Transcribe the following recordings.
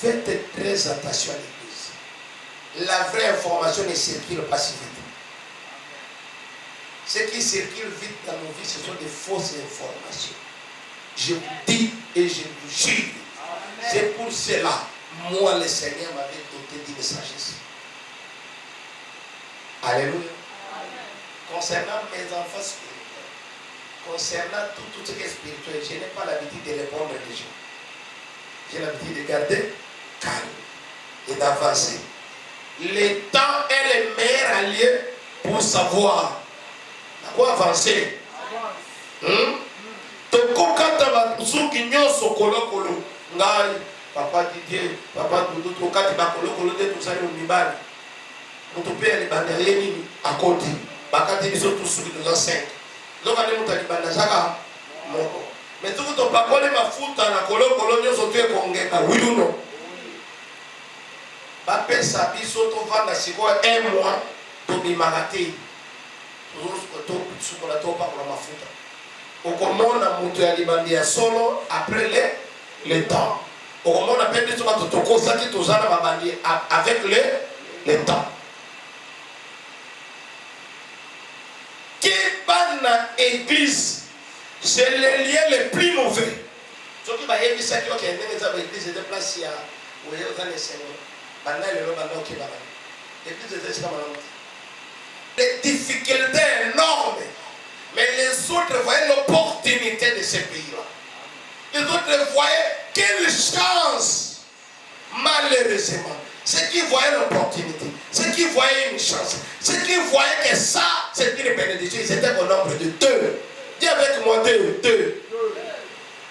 Faites très attention à l'église. La vraie information ne circule pas si vite. Ce qui circule vite dans nos vies, ce sont des fausses informations. Je vous dis et je vous jure. C'est pour cela, moi le Seigneur m'avait doté d'une sagesse. Alléluia. Concernant mes enfants spirituels, concernant tout ce qui est spirituel, je n'ai pas l'habitude de répondre aux gens. J'ai l'habitude de garder calme et d'avancer. Le temps est le meilleur allié pour savoir à quoi avancer. Papa Didier, papa Doudou, Tokati Bakolo, Kolo de Toussaint Mibali. Nous te payons les bandeliers à côté. Bakati Biso tous nous enseignent. Donc, on est monté à Bandazaka. Mais tout le monde n'a pas collé ma foute à la Kolo, Kolo, nous sommes tous congés. Oui ou non? Bapé Sabiso, tu vas dans 1 mois, tu vas m'arrêter. Toujours ce qu'on a tout par la foute. Au comment on a monté à Libandia solo après le temps. Au moment on a perdu tout avec le temps. Qui est dans l'église, c'est le lien le plus mauvais. Ce qui va aider ça qui est dans l'église de place ici, où il y a les seigneurs. Les difficultés énormes. Mais les autres voyaient l'opportunité de ce pays-là. Les autres voyaient quelle chance. Malheureusement, ceux qui voyaient l'opportunité, ceux qui voyaient une chance, ceux qui voyaient que ça, c'est une bénédiction, ils étaient au nombre de 2. Dis avec moi 2.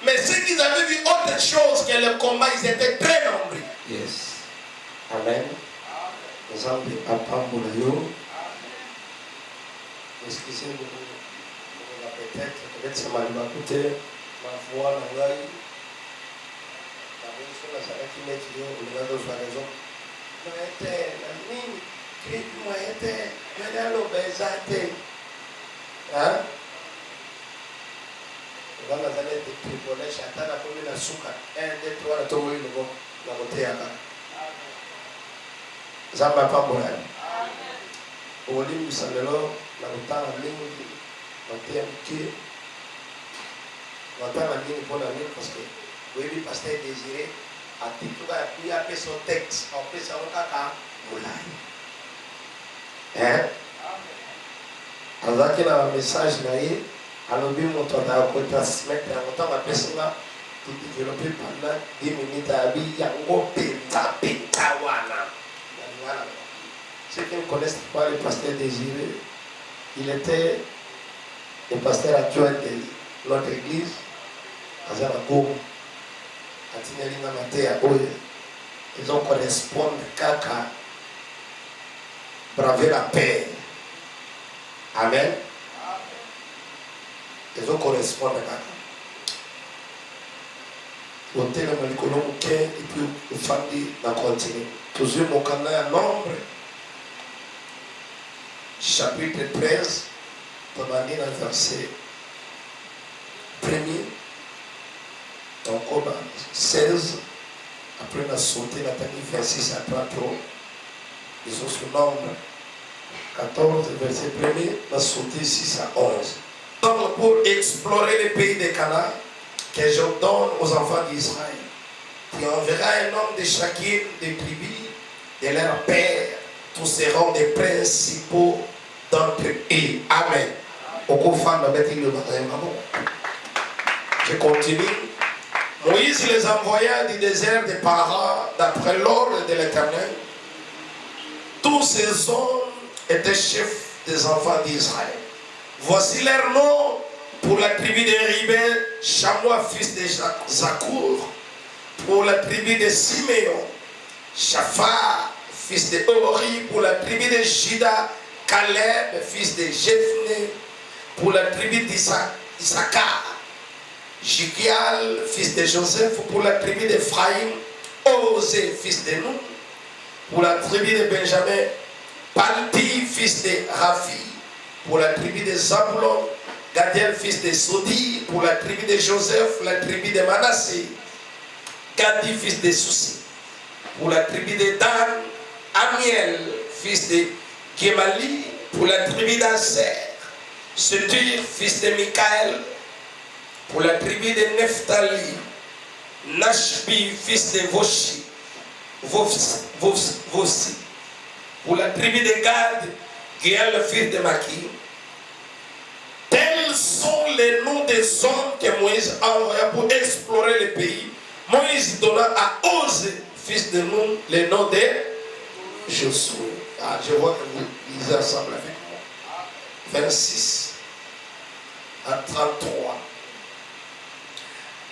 Mais ceux qui avaient vu autre chose que le combat, ils étaient très nombreux. Yes. Amen. Excusez-moi. Peut-être ça m'a écouté, ma voix, la voix. La raison, la salle qui met qui est au niveau de la raison. Moi, était la mine, qui moi était, maintenant l'obésité. Hein? On va dans les tripoler, chata, la commune à Souka. 1, 2, 3, la tour, la beauté à la. Ça m'a pas bourré. Au lit, ça me l'a, la beauté à la ligne. On entend la ligne pour la ligne parce que oui, le pasteur désiré a dit tout va puis après son texte on peut savoir qu'à hein avec un message naïe alors bien mon temps à transmettre en temps ma personne tout développer pendant 10 minutes à bi yango penta wana ceux qui ne connaissent pas le pasteur désiré il était le pasteur actuel de notre église, Azarago, Atinelina Matea Oye, ils ont correspondu Kaka, braver la paix. Amen. Ils ont correspondu Kaka. L'hôtel de Malikolo Mouké, et puis le famille va continuer. Toujours mon canal nombre, chapitre 13. On va aller dans le verset 1er, donc on va 16, après on a sauté la dernière verset 6 à 33, ils ont ce nombre 14, verset 1er, on a sauté 6 à 11. Donc pour explorer le pays de Canaan, que je donne aux enfants d'Israël, qui enverra un homme de chacune des tribus de leur père, tous seront des principaux d'entre eux. Amen. Je continue. Moïse les envoya du désert des Paran d'après l'ordre de l'Éternel. Tous ces hommes étaient chefs des enfants d'Israël. Voici leurs noms pour la tribu de Ribel, Chamois fils de Zakour. Pour la tribu de Siméon, Shapha fils de Ori. Pour la tribu de Juda, Caleb fils de Jephné. Pour la tribu d'Issachar, Jigial, fils de Joseph. Pour la tribu d'Ephraïm, Osée, fils de Nun. Pour la tribu de Benjamin, Palti, fils de Raphi. Pour la tribu de Zabulon, Gadiel, fils de Sodi. Pour la tribu de Joseph, la tribu de Manassé, Gadi, fils de Soussi. pour la tribu de Dan, Amiel, fils de Gemali, pour la tribu d'Aser, Setur, fils de Michaël, pour la tribu de Nephtali, Nashbi, fils de Voshi, Vossi, pour la tribu de Gad, Géal, fils de Maki. Tels sont les noms des hommes que Moïse a envoyés pour explorer le pays. Moïse donna à Ose, fils de Nun, les noms de Josué. Ah, je vois que vous lisez ensemble avec moi. 26 à 33.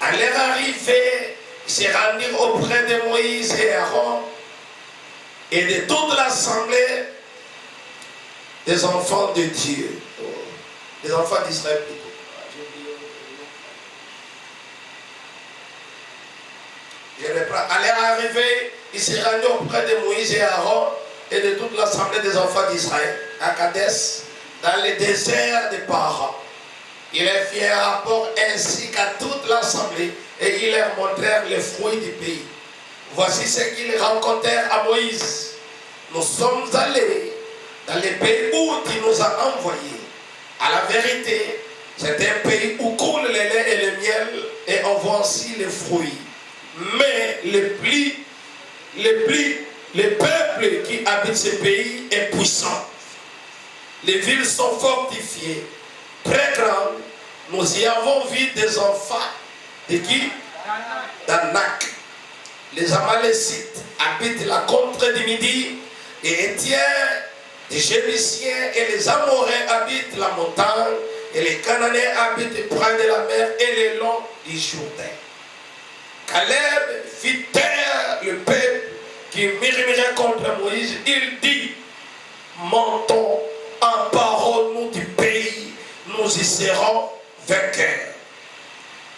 À leur arrivée, ils se rendirent auprès de Moïse et Aaron et de toute l'assemblée des enfants de Dieu. Les enfants d'Israël plutôt. Je reprends. À leur arrivée, ils se rendirent auprès de Moïse et Aaron et de toute l'assemblée des enfants d'Israël à Kadès, dans le désert de Paran. Ils leur firent un rapport ainsi qu'à toute l'assemblée et ils leur montrèrent les fruits du pays. Voici ce qu'ils rencontrèrent à Moïse. Nous sommes allés dans le pays où tu nous as envoyés. À la vérité, c'est un pays où coule le lait et le miel et on voit aussi les fruits. Mais le peuple qui habite ce pays est puissant. Les villes sont fortifiées, très grandes. Nous y avons vu des enfants de qui? d'Anak. Les Amalécites habitent la contrée du Midi, et Étiens, les Jébusiens et les Amoréens habitent la montagne, et les Cananéens habitent près de la mer et le long du Jourdain. Caleb fit taire le peuple qui murmurait contre Moïse. Il dit: montons, emparons-nous du pays, nous y serons vainqueurs.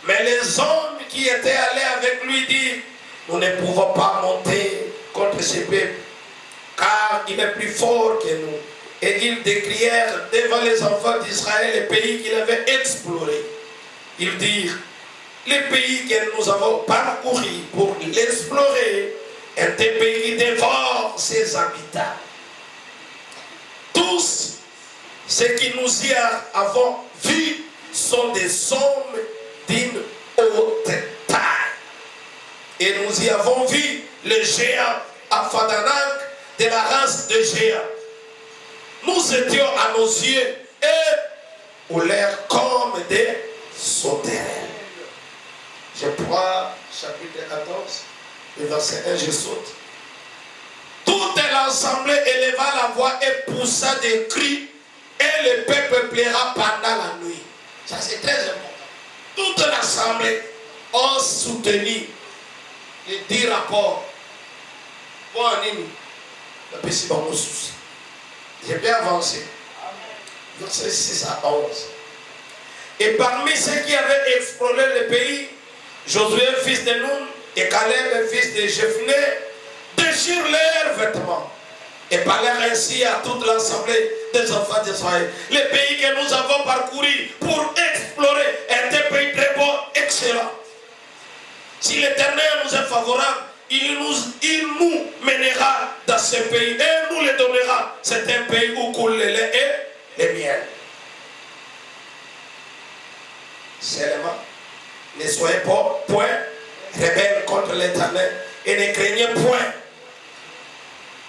Mais les hommes qui étaient allés avec lui dirent: nous ne pouvons pas monter contre ce peuple, car il est plus fort que nous. Et ils décrièrent devant les enfants d'Israël les pays qu'ils avaient explorés. Ils dirent: le pays que nous avons parcouru pour l'explorer est un pays qui dévore ses habitants. Tous ceux qui nous y avons vus sont des hommes d'une haute taille. Et nous y avons vu les géants Aphadanak de la race de géants. Nous étions à nos yeux et ont l'air comme des sauterelles. Je prends chapitre 14, le verset 1, je saute. Toute l'assemblée éleva la voix et poussa des cris, et le peuple pleura pendant la nuit. Ça c'est très important. Toute l'assemblée a soutenu les 10 rapports. Bon, j'ai bien avancé. Verset 6 à 11. Et parmi ceux qui avaient exploré le pays, Josué, fils de Nun, et Caleb, fils de Jephné, déchirent leurs vêtements et parlèrent ainsi à toute l'assemblée des enfants d'Israël. Le pays que nous avons parcouru pour explorer est un pays très beau, excellent. Si l'Éternel nous est favorable, il nous mènera dans ce pays et nous le donnera. C'est un pays où coule le lait et le miel. Seulement, ne soyez pas point rebelles contre l'Éternel et ne craignez point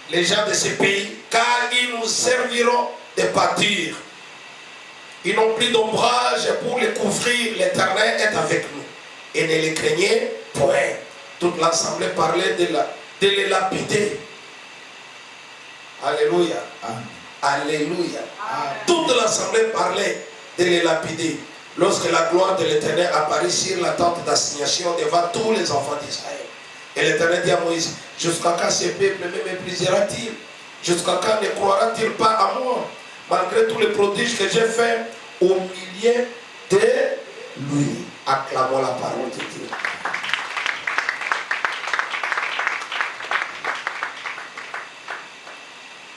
les gens de ce pays, car ils nous serviront de pâture. Ils n'ont plus d'ombrage pour les couvrir. L'Éternel est avec nous. Et ne les craignez point. Toute l'assemblée parlait de les lapider. Alléluia. Amen. Alléluia. Amen. Toute l'assemblée parlait de les lapider. Lorsque la gloire de l'Éternel apparut sur la tente d'assignation devant tous les enfants d'Israël. Et l'Éternel dit à Moïse: jusqu'à quand ce peuple me méprisera-t-il? Jusqu'à quand ne croira-t-il pas à moi, malgré tous les prodiges que j'ai faits au milieu de lui? Acclamons la parole de Dieu.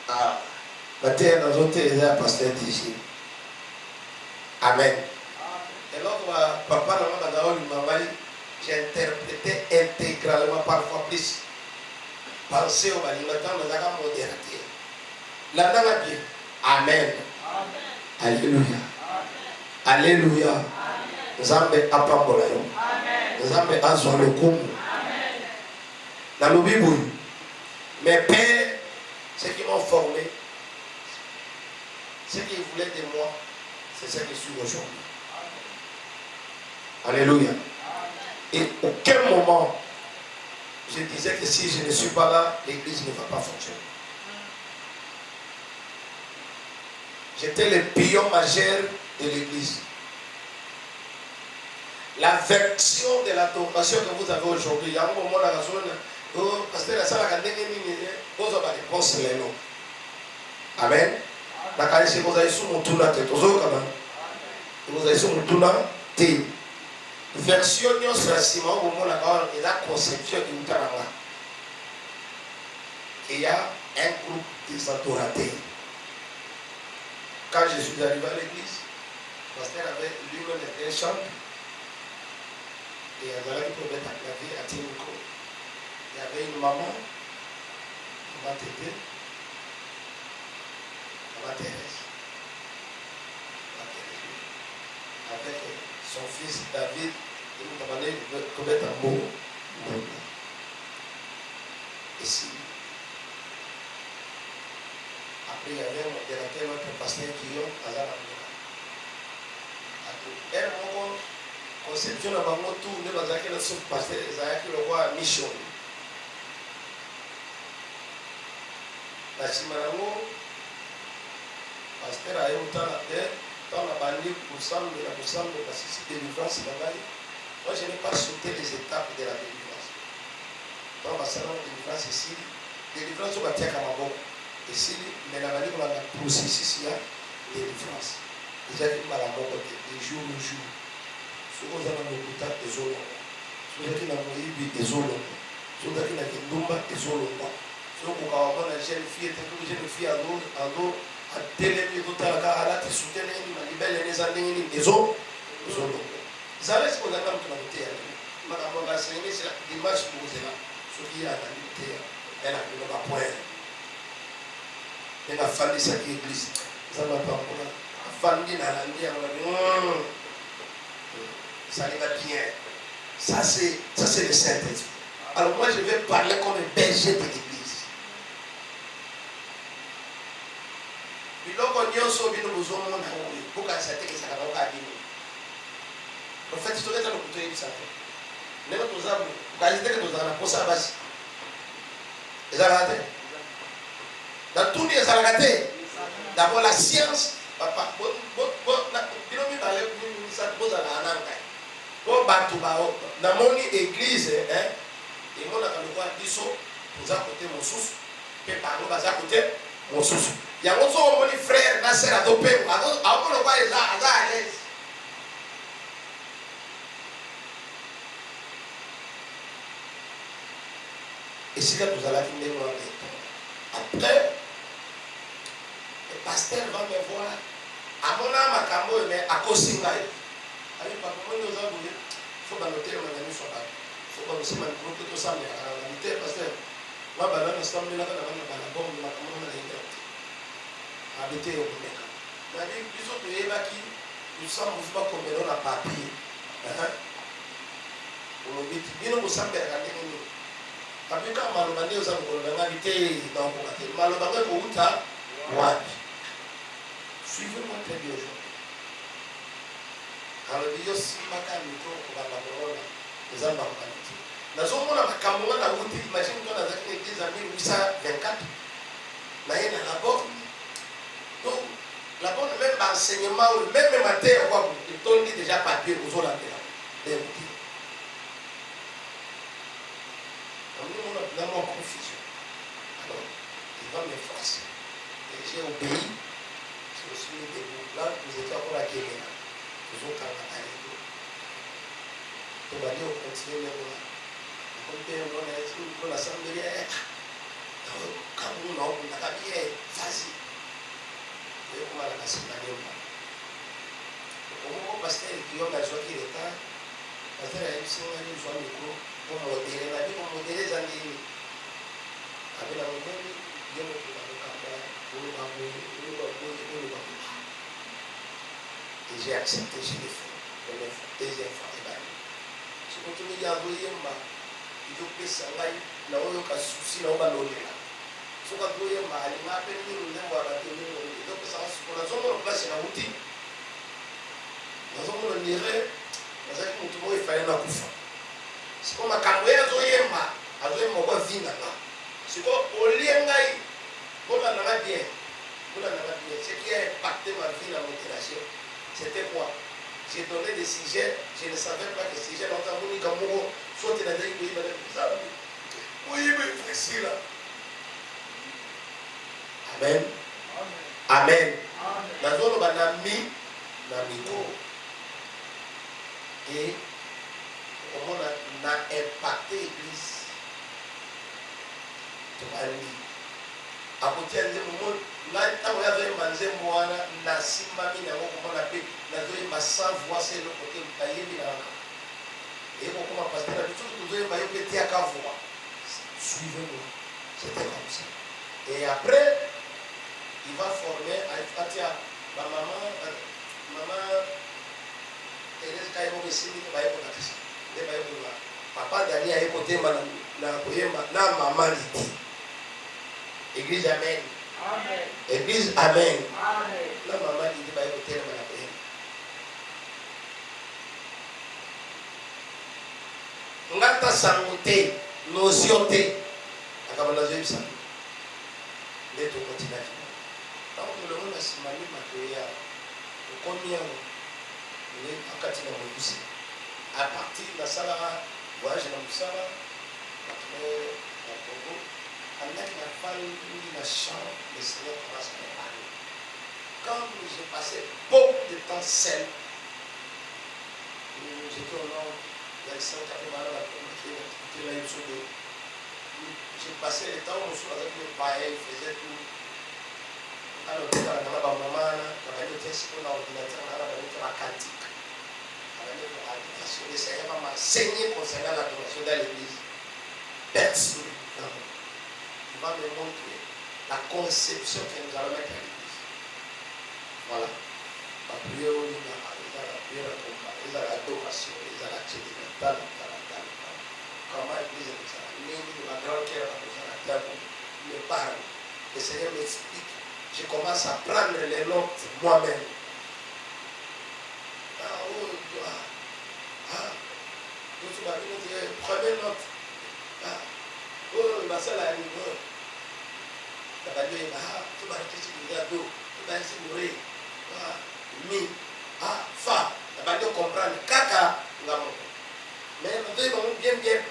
Ah, maintenant, nous avons été un pasteur d'ici. Amen. Et l'autre, papa, maman, j'ai interprété intégralement, parfois plus. Pensez au balimatin, nous avons modéré. La langue bien. Amen. Alléluia. Alléluia. Nous avons apambola. Nous avons azon le coup. Dans le Bible, mes pères, ceux qui m'ont formé, ceux qui voulaient de moi, c'est ce que je suis aujourd'hui. Alléluia. Et aucun moment, je disais que si je ne suis pas là, l'église ne va pas fonctionner. J'étais le pion majeur de l'église. La version de l'adoration que vous avez aujourd'hui, il y a un moment dans la zone, parce que la salle a gagné, vous avez la réponse, c'est non. Amen. La qualité, vous avez sous mon tour, vous avez sous mon tour, version nous sera si au moment et la conception de Outaranga. Il y a un groupe des adorateurs. Quand je suis arrivé à l'église, le pasteur avait lui-même un chant et il avait qui pouvait t'acclamer à Timiko. Il y avait une maman, maman Tété, maman Thérèse, avec son fils David, et nous avons demandé de mettre un mot. Ici. Après, il y avait un modérateur, notre pasteur Guillaume, à la elle m'a conception de mon tour, nous avons dit que le pasteur Isaac le roi mission. La Chimanamo, pasteur a eu autant la terre. Dans la banlieue, pour semble parce que c'est délivrance là-bas. Moi, je n'ai pas sauté les étapes de la délivrance. Dans ma salon de délivrance ici, délivrance au bâtiment à ma boque. Ici, mais la banlieue, on a un processus, il y a délivrance. Déjà, il m'a la boque de jour au jour. Si vous avez un hôpital, des eaux longues. Si vous avez un moïbi, des eaux longues. Si vous avez un dumba, des eaux longues. Si vous avez une jeune fille, à l'eau. A télévision tout à l'heure, tu soutiens les belles les années les autres. Vous avez ce qu'on a dans le terre. Madame, on va enseigner c'est la dimanche pour vous là. Ce qui a dans le terre, elle a mis le point. Elle a fallu cette église. Ça va pas pour là. Fallu dans la lumière, on a dit, ça va bien. Ça c'est le Saint-Esprit. Alors moi je vais parler comme un berger de l'église. Biloko nyonso bino bozomona oyo bokasa tekesaka na okadini profeti tokeza lokutoyebisa te ndenge toza okasi teke tozala na posa basi ezalaka te na tuni ezalaka te d'abord la science papa bino mibale misatu bozala anangai po bato namoni église emonaka lokola biso toza kote mosusu mpe bango baza kote mosusu. Il y a un frère, ma sœur, à Topé, à l'aise. Et si là, nous allons finir après, le pasteur va me voir. À mon âme, à Camo, mais à Kosingaï. Allez, papa, moi, nous avons dit, il faut noter le magasin sur la. Il faut que nous manipulons tout ça, mais à la réalité, pasteur, moi, je vais nous là, la bombe, je vais habiter au Québec. Mais ils ont payé qui nous sommes pas comme on a papier. On dit bien nous sommes regardés nous. Après quand malobandé aux amis on a habité dans le côté. Malobandé au Outa, wapi. Suivez-moi très bien aujourd'hui. Alors Dieu simaka mito kwa babona. Les hommes en qualité. Nous sommes là à Cameroun à Outi. Imagine toi dans une église en 1824. Là il y a la borne. Donc, la bonne même enseignement, même matin, on dit déjà papier aux autres là. On a vraiment confusion. Alors, il va me forcer. Et j'ai obéi. Je me suis mis debout. Là, vous étiez encore à Kéména. Vous autres, à Kéména. On va dire, on continue même là. On a dit, on a l'assemblée. Quand on a bien, vas-y. Comment la nation n'a pas. Comment le pasteur Guillaume a joué l'État, le pasteur a eu son micro pour modérer la vie, pour modérer les années. accepté, je l'ai fait. Première fois, deuxième fois, et bien. Je continue à envoyer ma. Il faut que ça aille. Là où il y a un souci, là où il y a un souci. Je vais envoyer ma. Il m'a appelé, il m'a appelé, il donc ça va se faire. Nous avons une place dans l'outil. Nous avons une erreur. Nous avons tout le monde fait un coup. C'est comme un camboué à Zoyema. À Zoyema, on va vivre là. C'est comme au liengaï. On a bien. Ce qui a impacté ma vie dans mon relation, c'était quoi? J'ai donné des sujets, je ne savais pas que ces sujets, l'entend moni comme moi, soit tu n'as pas eu ça. Oui, mais c'est là. Amen. Amen. La zone où on a mis dans micro. Et comment on a impacté l'église. Tu vas lire. À côté de moment, là, quand on avait mangé moi, na simba mi na woko mona pe, na zoe ma sans voix c'est le côté taillé mi na. Et comment pasteur a dit tout zoe ma yoke tia ka voix. Suivez-moi. C'était comme ça. Et après, il va former à tia ma maman Thérèse Kaimo Besini ba yoko na kisa. De ba yoko na. Papa Dani a côté na koyema na maman dit. Église Amen. Amen. Église Amen. Amen. La maman dit bah écoutez la maman. Ngata sangote, nosiote. Akabala zebisa. Leto continue. Donc le monde a simali matoya. Combien on est akati na mobusi. À partir de la sala voyage na musala après au Congo. Avec la famille, la chambre, le Seigneur commence à me parler. Quand j'ai passé beaucoup de temps seul, j'étais au nord, il y a le Seigneur qui avait mal à la communauté, j'ai passé le temps où je suis avec mes parents, ils faisaient tout. Alors, on a ma maman, on a dit que c'est un ordinateur, on a dit la cantique. On a dit que l'adoration, le Seigneur m'a enseigné concernant l'adoration dans l'église. Personne. Il va me montrer la conception que nous allons mettre à l'église. Voilà. La prière au niveau, la prière au combat, l'adoration, la comment l'église est ça? La grande cœur est ça. Il me parle. Le Seigneur m'explique. Je commence à prendre les notes moi-même. Première note. Oh, ma soeur a dit, tu vas dire, tu vas dire, tu vas dire, mi, fa, tu vas dire comprendre, kaka, mais nous devons bien, j'ai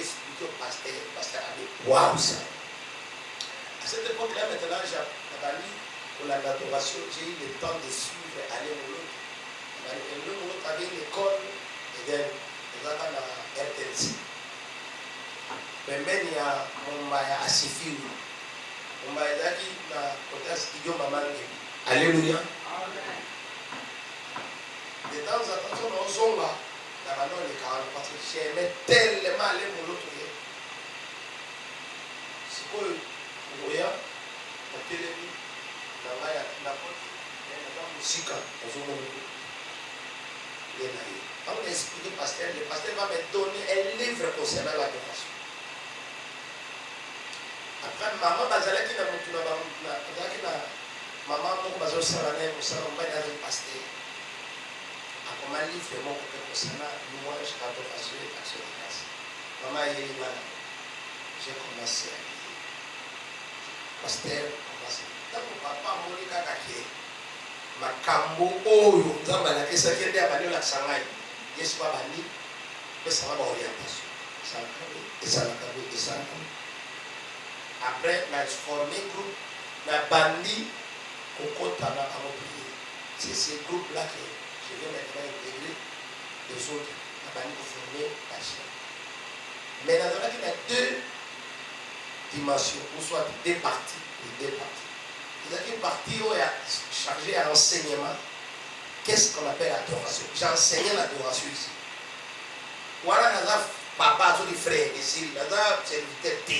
expliqué au pasteur, le pasteur a dit, waouh ça. À cette époque-là, maintenant, pour l'adoration, j'ai eu le temps de suivre aller au l'autre. L'autre avait une école, et dans la RTLC. Mais même il y a mon maya à Sifiou. Mon maya qui na côté studio maman. Alléluia. De temps en temps, on s'en va. Dans la noix, les carottes, parce que j'aimais tellement aller mon autre. C'est quoi le voyage? La télévision, la maya, la porte, la musique, on s'en va. Quand on explique le pasteur va me donner un livre concernant l'adoration. Après, maman, bazalaki na mutu na bazalaki na maman moko bazo salane musala mbai na pasteur. Akoma livre moko pe concernant louange, adoration et action de grâce. Maman yeli j'ai commencé à lire. Pasteur commencé. Tant papa moni kaka ke makambo oyo nzamba na kesa kende abali la sangai. Yesu babani pesa ba orientation. Ça après, on a formé un groupe, on a bandi au compte à prier. C'est ce groupe-là que je vais maintenant intégrer les autres. On a bandi pour former la chaîne. Mais dans le il y a deux dimensions, ou soit deux parties. C'est-à-dire une partie où il est chargé à l'enseignement. Qu'est-ce qu'on appelle l'adoration? J'ai enseigné l'adoration ici. Voilà, papa, tous les frères ici, c'est une tête.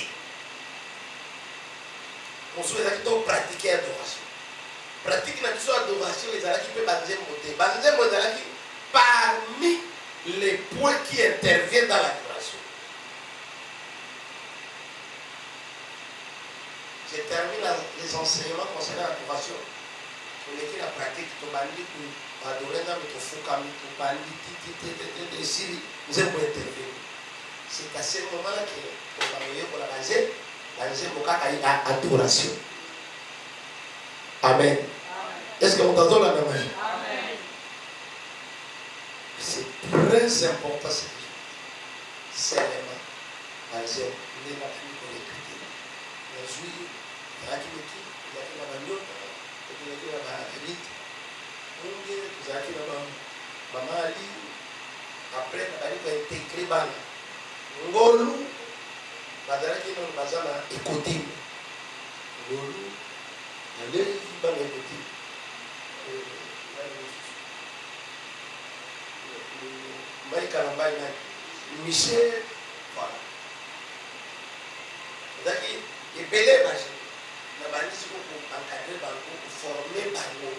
On souhaite pratiquer l'adoration. pratique na biso adoration ezalaki mpe banzembo te. Banzembo ezalaki parmi les points qui interviennent dans l'adoration. Je termine les enseignements concernant l'adoration. Pour lesquels la pratique, tu bandis, tu adorer dans notre foucami, tu bandis, si nous avons intervenir. C'est à ce moment-là que on va venir pour la base, la adoration. Amen. Est-ce que vous entendez la main? C'est très important cette chose. C'est vraiment. Parce que nous avons pu l'écouter. Nous jouons. Il y a qui me quitte, il y a qui m'a maniote, il y a qui m'a vite. Il y a qui m'a maman Ali. Après, il a intégré Bala. Ngolu, Badara qui nous bazana écouter. Ngolu, il y a qui va m'écouter. Michel, voilà. C'est-à-dire, il y a belé magie. Il y a des gens qui ont encadré, qui formé bango.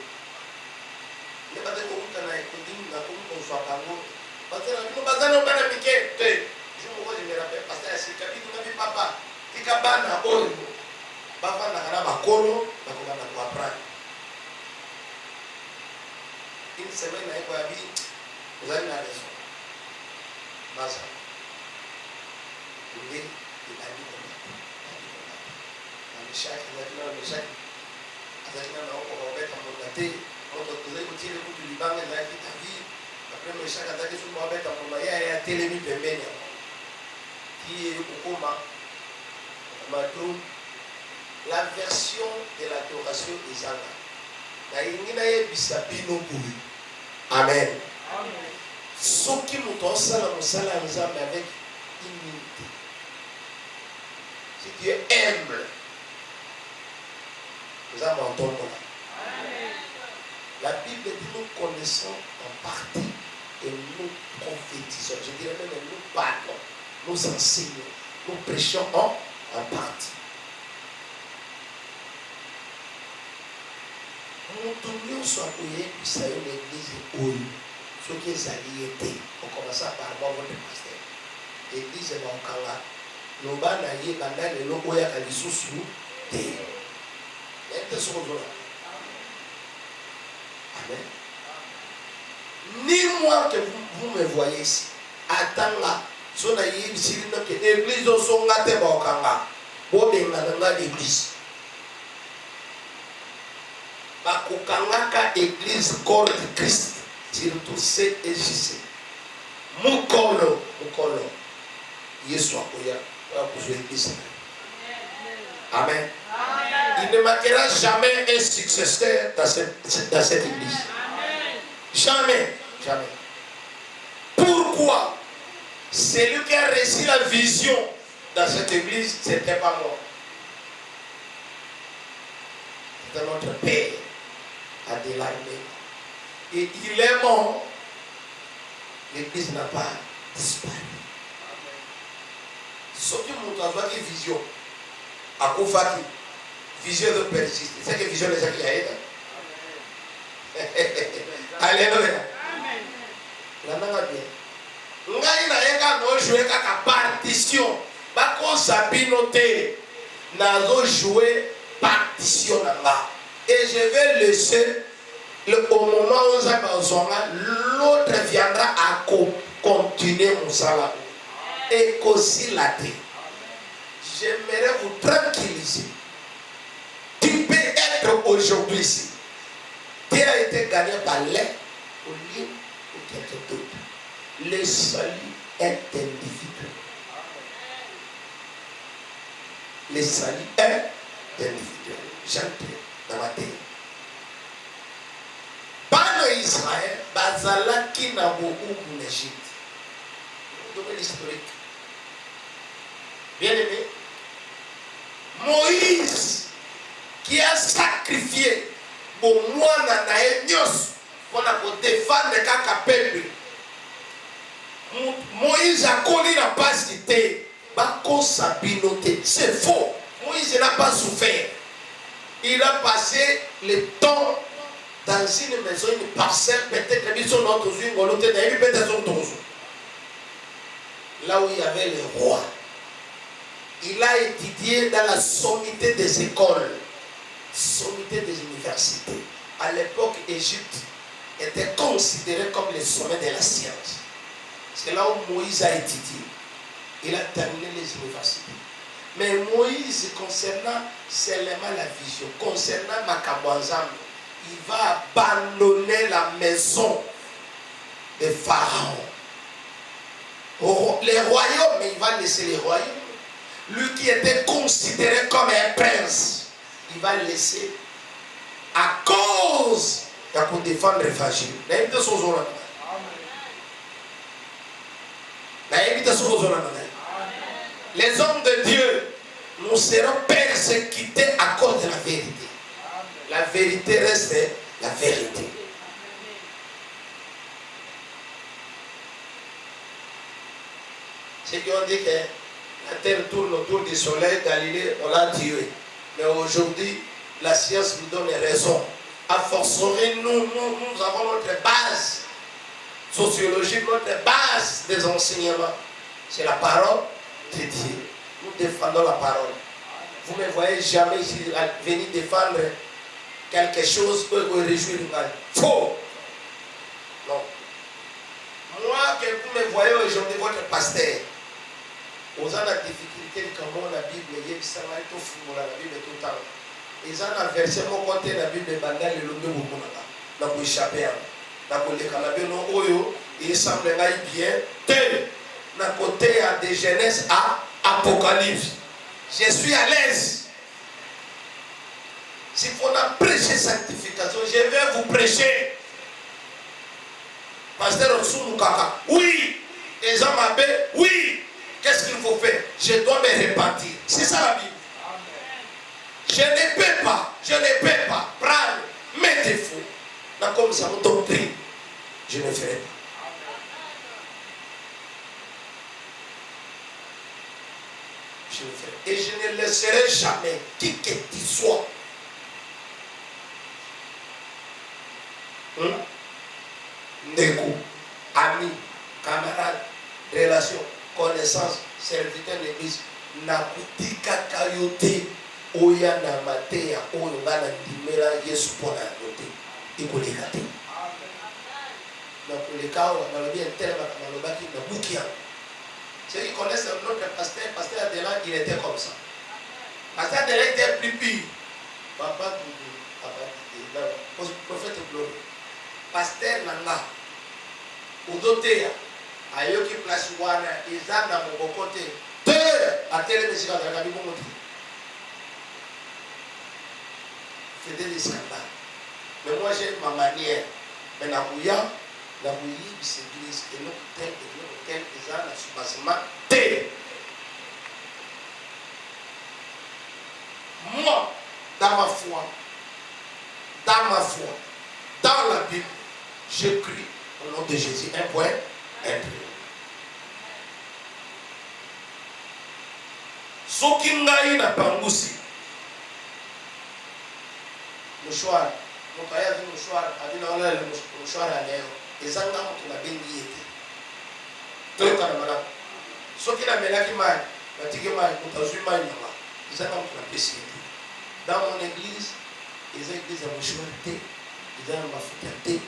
Il y a des gens qui ont écouté, qui ont soit bango. Parce que nous avons pas de piquet. Je me rappelle, parce que c'est quand il papa, qui a ban à eux. Papa n'a pas de colo, n'a pas de quoi prendre. Une semaine, vous avez la raison. Basa. Lui, il a dit comme ça. Chaque, il a dit non, mais chaque. Avec un an, on va mettre en monté. On va poser le tir du Liban, il a dit ta vie. Après, mais chaque attaque sur moi, mettre en monté. Il y a un télémi de Bénia. Qui est au coma. La version de l'adoration des Zanga. La Yinginaye Bissabino Boui. Amen. Amen. Ce qui nous donne ça, ensemble avec humilité. Si tu es humble, nous allons entendre là. La Bible dit nous connaissons en partie et nous prophétisons. Je dirais même nous parlons, nous enseignons, nous prêchons en partie. Nous devons soit accueillis pour ça l'église. Ce qui est allié, on commence par moi, votre pasteur. L'église est en Kanga. Nous avons dit que nous avons dit que nous avons Amen. Ni moi que vous me voyez ici. Attends-là. Si on a dit que l'église est en Kanga. Vous avez dit l'église. Bakukangaka église corps de Christ. Surtout C et JC. Mukolo. Yesu akoya pour l'église. Amen. Il ne manquera jamais un successeur dans cette église. Jamais. Pourquoi? Celui qui a reçu la vision dans cette église, ce n'était pas moi. C'était notre Père à de l'armée. Et il est mort. L'église n'a pas disparu. Sauf que mon travail est vision. À Koufaki, vision de persister. C'est que vision des gens qui aident. Alléluia. La langue bien. Ngai na yeka no jouer kaka partition. Bako sabinote. Nazo jouer partition là. Et je vais laisser au moment où ça va l'autre viendra à continuer mon salaire. Et qu'aussi la terre. J'aimerais vous tranquilliser. Tu peux être aujourd'hui ici. Tu as été gagné par l'air au lieu ou quelque d'autre. Le salut est individuel. Le salut est individuel. J'entre dans ma terre. Par Israël, Bazalaki n'a beaucoup en Égypte. Vous donnez l'historique. Bien aimé, Moïse qui a sacrifié pour moi pour défendre le peuple. Moïse a connu la pasité. C'est faux. Moïse n'a pas souffert. Il a passé le temps dans une maison, une parcelle, peut-être là où il y avait les rois. Il a étudié dans la sommité des écoles, sommité des universités. À l'époque, l'Égypte était considérée comme le sommet de la science. C'est là où Moïse a étudié. Il a terminé les universités. Mais Moïse, concernant seulement la vision, concernant Makabouazam, il va abandonner la maison des pharaons. Les royaumes, mais il va laisser les royaumes. Lui qui était considéré comme un prince, il va laisser à cause de défendre l'évangile. Les hommes de Dieu, nous serons persécutés à cause de la vérité. La vérité reste la vérité. Ceux qui ont dit que la terre tourne autour du soleil, Galilée, on l'a tué. Mais aujourd'hui, la science nous donne raison. A fortiori, nous avons notre base sociologique, notre base des enseignements. C'est la parole de Dieu. Nous défendons la parole. Vous ne me voyez jamais ici venir défendre quelque chose pour vous réjouir. Faux. Non. Moi, que vous me voyez aujourd'hui, votre pasteur, vous avez la difficulté de comment la Bible est, ça va être fou, la Bible est tout le temps. Ils ont un verset, mon côté, la Bible est bandale, le long de vous, dans vous échapper. Dans vous les canabés, non, oyo, il semble bien. D'un côté, à des Genèse à Apocalypse. Je suis à l'aise. S'il faut prêcher sanctification, je vais vous prêcher. Pasteur Otsou Kaka, oui. Les gens m'appellent, oui. Qu'est-ce qu'il faut faire? Je dois me repentir. C'est ça la Bible. Je ne peux pas prendre mes défauts. Dans comme ça, mon doctrine, je ne ferai pas. Je le ferai. Et je ne laisserai jamais qui que tu sois. Négo, ami, camarade, relation, connaissance, serviteur de l'église, nakutika kayote, oya na matea, oyo ngana ndimela Yesu pona yote, ikolikate. Nakuleka wa nalobi entele bakanalobaki na bukia. Ceux qui connaissent notre pasteur Adela, il était comme ça. Pasteur Adela était plus pire. Papa prophète Glory. Pasteur Nanga, Udotea, Ayoki place wana, Izana Mokokote, à télévision de la Bible. C'était des scandales. Mais moi j'ai ma manière. Mais la bouillard, la bouillie, c'est l'église, et l'autre tel, ils ont un soubassement. Moi, dans ma foi, dans la Bible, j'écris au nom de Jésus. Un point, un point. Sokingai na pangusi. Mouchoir. Mon père a vu mouchoir. A dit non, là, le mouchoir à l'air. Et ça, on a bien dit. Tout le temps, madame. Ce qui a mené qui m'a dit que moi, je suis mal. Ils ont un péché. Dans mon église, ils ont église à mouchoir. Ils ont un mafouté.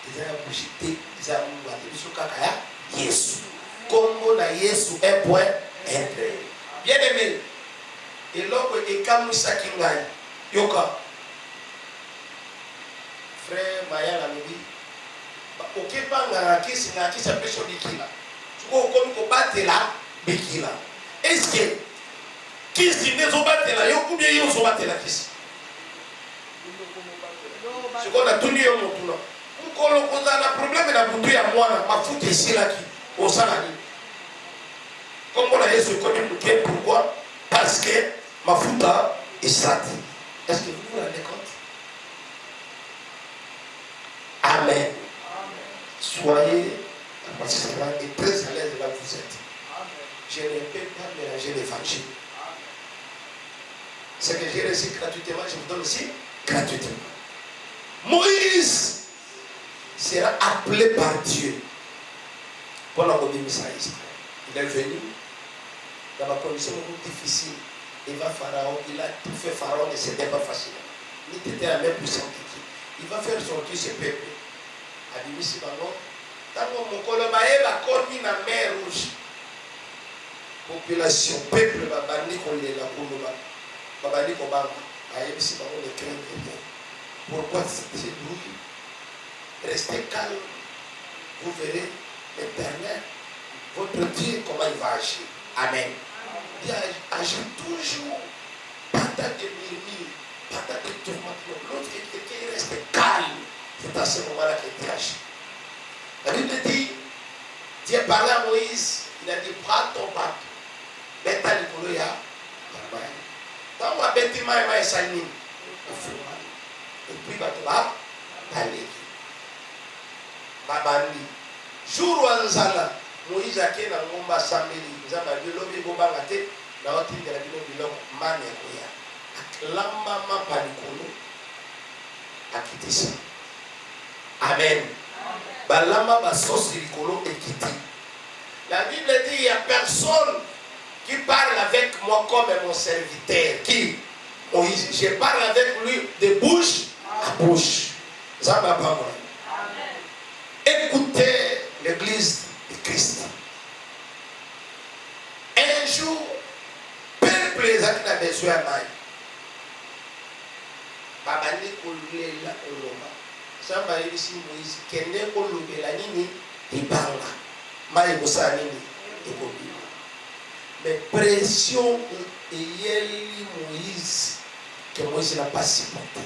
Ils ont un bouchité. Ils ont un bâti. Ils ont un kakaya. Yesu. Congo na Yesu. Un point. Un point. Bien aimé. Et l'autre est comme Sakingai. Yoka. Frère Maya l'a dit. Ok, pas un qui s'appelle sur Bikila. Tu vois, comme on bat là, Bikila. Est-ce que qui s'y met au battre là, yo combien ils ont battu la kiss? Ce qu'on a tout dit au monde là. On a un problème de bouteille à moi, ma foute ici là qui au salami. Comme on a eu ce connu, pourquoi? Parce que ma foute est sale. Est-ce que vous vous rendez compte? Amen. Soyez participants et très à l'aise de là où vous êtes. Je ne peux pas mélanger l'évangile. Ce que j'ai reçu gratuitement, je vous donne aussi gratuitement. Moïse sera appelé par Dieu pour l'obéissance à Israël. Il est venu dans ma condition difficile. Il va Pharaon, il a tout fait Pharaon et ce n'était pas facile. Il était la même puissance que Dieu. Il va faire sortir ce peuple. Abimisi Bango. Tant que mon colobaye va connu la mer rouge. Population, peuple, babani kolela koloba. Babani kobanga. Abimisi Bango le craint de Dieu. Pourquoi c'est douille? Restez calme. Vous verrez l'Éternel, votre Dieu, comment il va agir. Amen. Il agit toujours. Pas de murmure, pas de tourment. L'autre qui reste calme. C'est à ce moment-là qu'il agit. La Bible dit, Dieu parlait à Moïse, il a dit, prends ton bateau. Mets ta licoya. Dans ma bêtiment, il m'a essayé. Et puis, bateau va aller. Babandi. Jour où Anzala, Moïse a été dans le monde Sameli, Zamba de l'obé Bobangate, dans le titre de la Bible de l'homme, Manekoya. La maman Panikolo a quitté ça. Amen. Balama Bassos Ricolo est quitté. La Bible dit il n'y a personne qui parle avec moi comme mon serviteur. Qui? Moïse. Je parle avec lui de bouche à bouche. Zamba Bama. Écoutez l'église de Christ. Un jour, peuple les a besoin de maille. Babani kolulela oloma. Samba yebisi Moïse kende kolobela nini ibanga. Maille bosa nini ekobima. Mais pression eyeli Moïse que Moïse n'a pas supporté.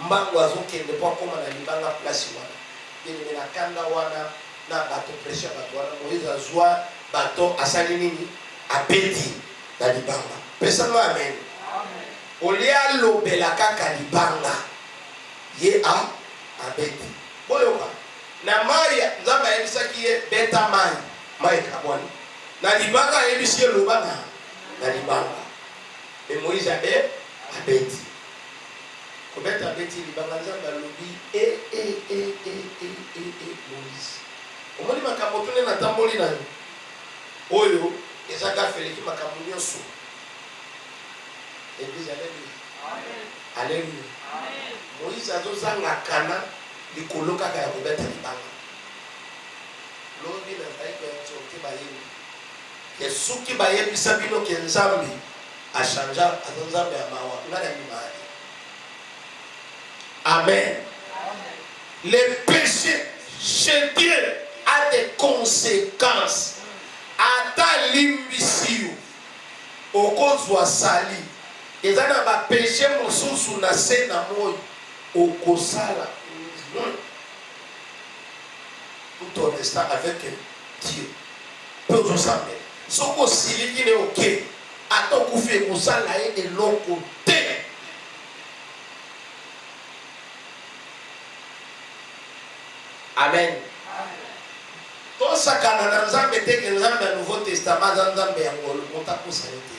Mbango azokende pas comme na libanga place wana. Il y a kanda wana na bateau pression bateau wana Moïse azwa bateau asali nini abeti na libanga. Pesama amen. Olia lobela kaka libanga ye a abeti. Boyoka na Maria nzamba yebisaki ye beta mai kaboni. Na libanga yebisi lobanga na libanga. Et Moïse abeti. Kobeta beti libanga nzamba lobi Moïse. Omoni makambo tune na tamboli na yo. Oyo ezaka feleki makambo nyonso. Église alléluia. Amen. Alléluia. Amen. Moïse azozanga kana likolo kaka ya kobeta libanga. Lobi na taiko ya tsoke bayeni. Ke suki bayebisa bino ke nzambe a changea azonzambe ya mawa ngana mimani. Amen. Amen. Le péché chez Dieu a des conséquences. Ata limbisiyo okozwa sali. Ezana ba péché mosusu na se na moyo okosala. Tout en restant avec Dieu. Peu ensemble. Soko siliki ne ok. Ata okufe kosala ye eloko te. Amen. Tout ça quand on a nzambe te que nzambe à Nouveau Testament nzambe ya ngolo motako sayote.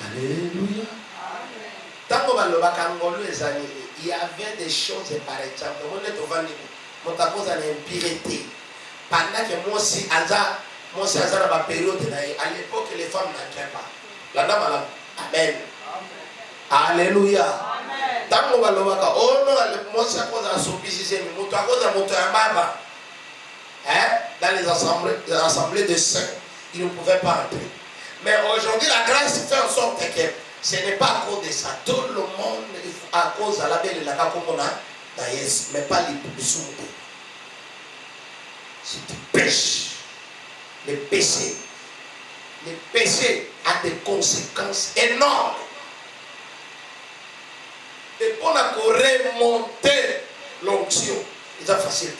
Alléluia. Amen. Tango balobaka ngolo ezali il y avait des choses par exemple on est devant nous motako za impureté. Pendant que moi si aza na ba période à l'époque les femmes n'entraient pas. La dame là. Amen. Alléluia. Amen. Tango balobaka oh non moi ça cause à sobisise mais moto à cause à moto ya baba. Hein? Dans les assemblées de saints, ils ne pouvaient pas entrer. Mais aujourd'hui, la grâce fait en sorte que ce n'est pas à cause de ça. Tout le monde, à cause de la belle de la Kakomona, mais pas les sous. Si tu pêches, le péché a des conséquences énormes. Et pour remonter l'onction, c'est facile.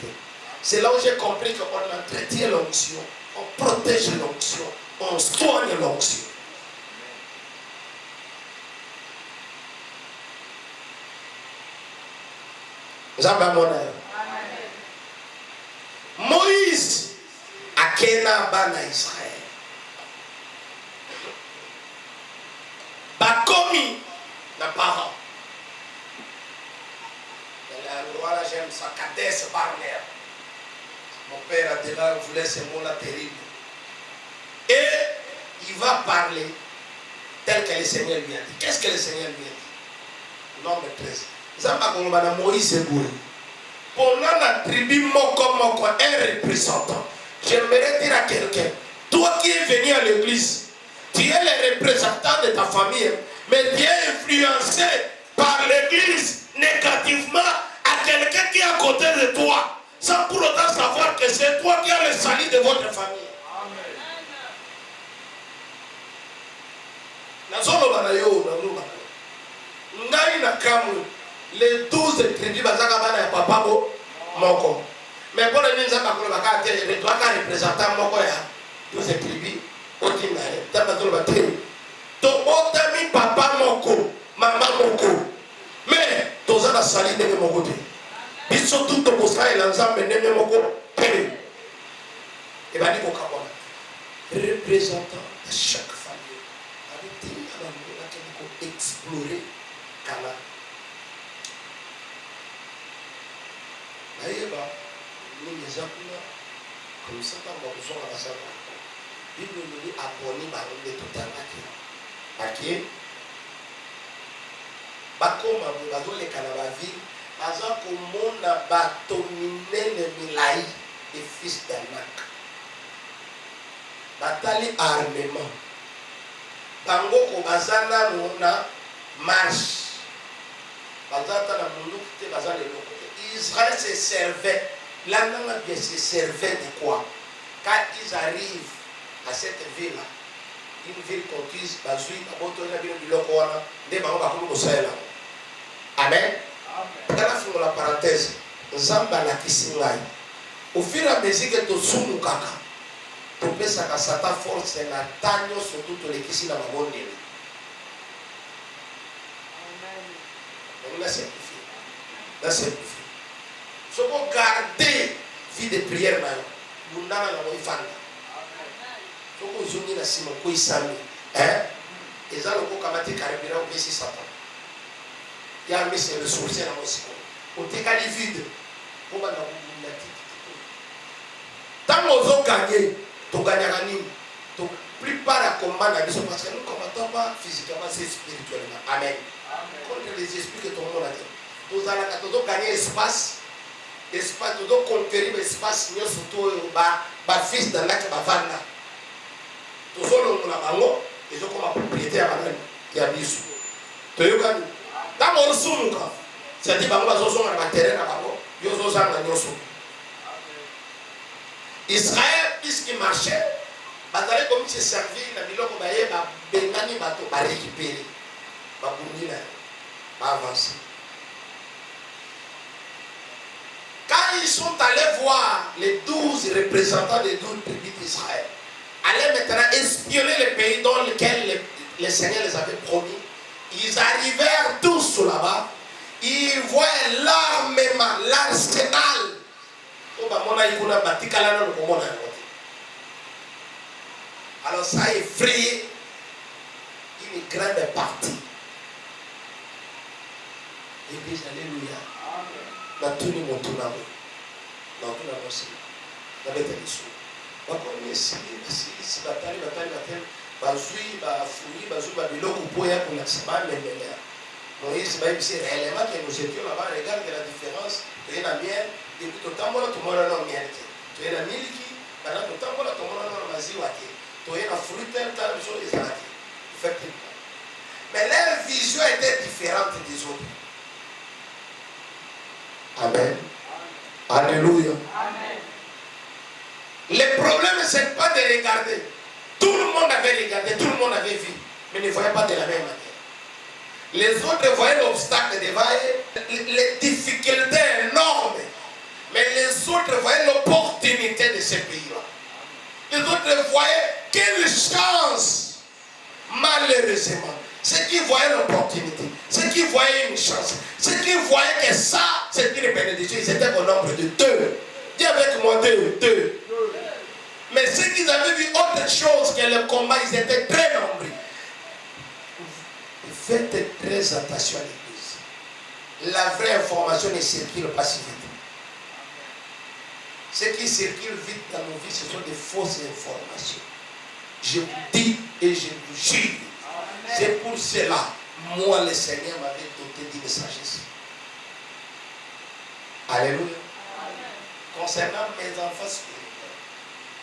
C'est là où j'ai compris qu'on entretient l'onction, on protège l'onction, on soigne l'onction. Moïse a Kena bana Israël. ça, Kadesh Barnea. Mon père a déjà voulu ces mots-là terribles. Et il va parler tel que le Seigneur lui a dit. Qu'est-ce que le Seigneur lui a dit? Nombre 13. Zamba Moïse Bouré. Pendant la tribu Moko, un représentant. J'aimerais dire à quelqu'un, toi qui es venu à l'église, tu es le représentant de ta famille, mais tu es influencé par l'église négativement à quelqu'un qui est à côté de toi, sans pour autant savoir que c'est toi qui as le salut de votre famille. Les 12 tribus bazaka papa moko. Mais pour les gens qui sont représentant moko ya 12 tribus, otinga tabato baté. To otami papa moko, maman moko. Mais toza na sali de moko te. Biso tout to bosa et l'ensemble de moko télé. Et bani ko kabona. Représentant de chaque famille. Avec des gens qui ont exploré Canaan. Aïeba, nous les appelons comme ça, quand on a la salle. Bible nous dit abonner par de tout un paquet. Bakoma, nous les Canavaville, Aza comme a batominé le Milaï, les fils d'Anak. Batali armement. Bango Kobazana, nous a marche. Bazata na mundu te bazana le loko. Israël se servait, l'Allemagne bien se servait de quoi? Quand ils arrivent à cette ville-là, une ville conquise, Amen. Quand on la parenthèse, Zamba la kisingai. Au fur et à mesure que tu soumu kaka, tu peux sa sata force et la tanyo surtout les kisi na mabondi. Amen. Là c'est plus. Là c'est plus. Si vous gardez vie de prière, vous n'avez pas de faire. Si vous avez un Simon qui est sami, et ça, vous avez un carburant qui est Satan. Il y a un message de ressources dans mon Simon. Vous avez vide. Vous avez un tant que vous avez gagné, vous gagnez un anime. La plupart des combats, parce que nous ne combattons pas physiquement, c'est spirituellement. Amen. Contre les esprits que tout le monde a dit. Vous allez gagner espace. Espace, nous devons conquérir l'espace, nous surtout les fils de l'Ak Bavana. Nous sommes là, et nous sommes propriété à Madame qui a mis sous. Tu es là, dans mon soum, c'est-à-dire que nous sommes dans le terrain, nous sommes dans le soum. Israël, puisqu'il marchait, il allait comme se servir, il a récupéré, il a avancé. Quand ils sont allés voir les 12 représentants des 12 tribus d'Israël, allaient maintenant espionner le pays dans lequel le Seigneur les avait promis, ils arrivèrent tous là-bas, ils voyaient l'armement, l'arsenal. Alors ça a effrayé une grande partie. Église, alléluia. Na tuni motuna mo na tuna mosi na bete biso bakoni si batali bazui ba biloko poya kuna sabane mbele Moïse ba ibisi réellement que nous étions là-bas. Regarde la différence. Tu es la miel et puis tu tambola tout le monde dans miel. Tu es la miliki bana tu tambola tout le monde dans maziwa. Tu es la fruitière ta biso ezalaki effectivement, mais leur vision était différente des autres. Amen. Alléluia. Amen. Le problème, ce n'est pas de regarder. Tout le monde avait regardé, tout le monde avait vu, mais ne voyait pas de la même manière. Les autres voyaient l'obstacle devant eux, les difficultés énormes, mais les autres voyaient l'opportunité de ce pays-là. Les autres voyaient quelle chance, malheureusement. Ceux qui voyaient l'opportunité, ceux qui voyaient une chance, ceux qui voyaient que ça, c'est une bénédiction, ils étaient au nombre de 2. Dis avec moi 2. Mais ceux qui avaient vu autre chose que le combat, ils étaient très nombreux. Faites très attention à l'église. La vraie information ne circule pas si vite. Ce qui circule vite dans nos vies, ce sont des fausses informations. Je vous dis et je vous jure. C'est pour cela, moi, le Seigneur m'avait doté d'une sagesse. Alléluia. Concernant mes enfants spirituels,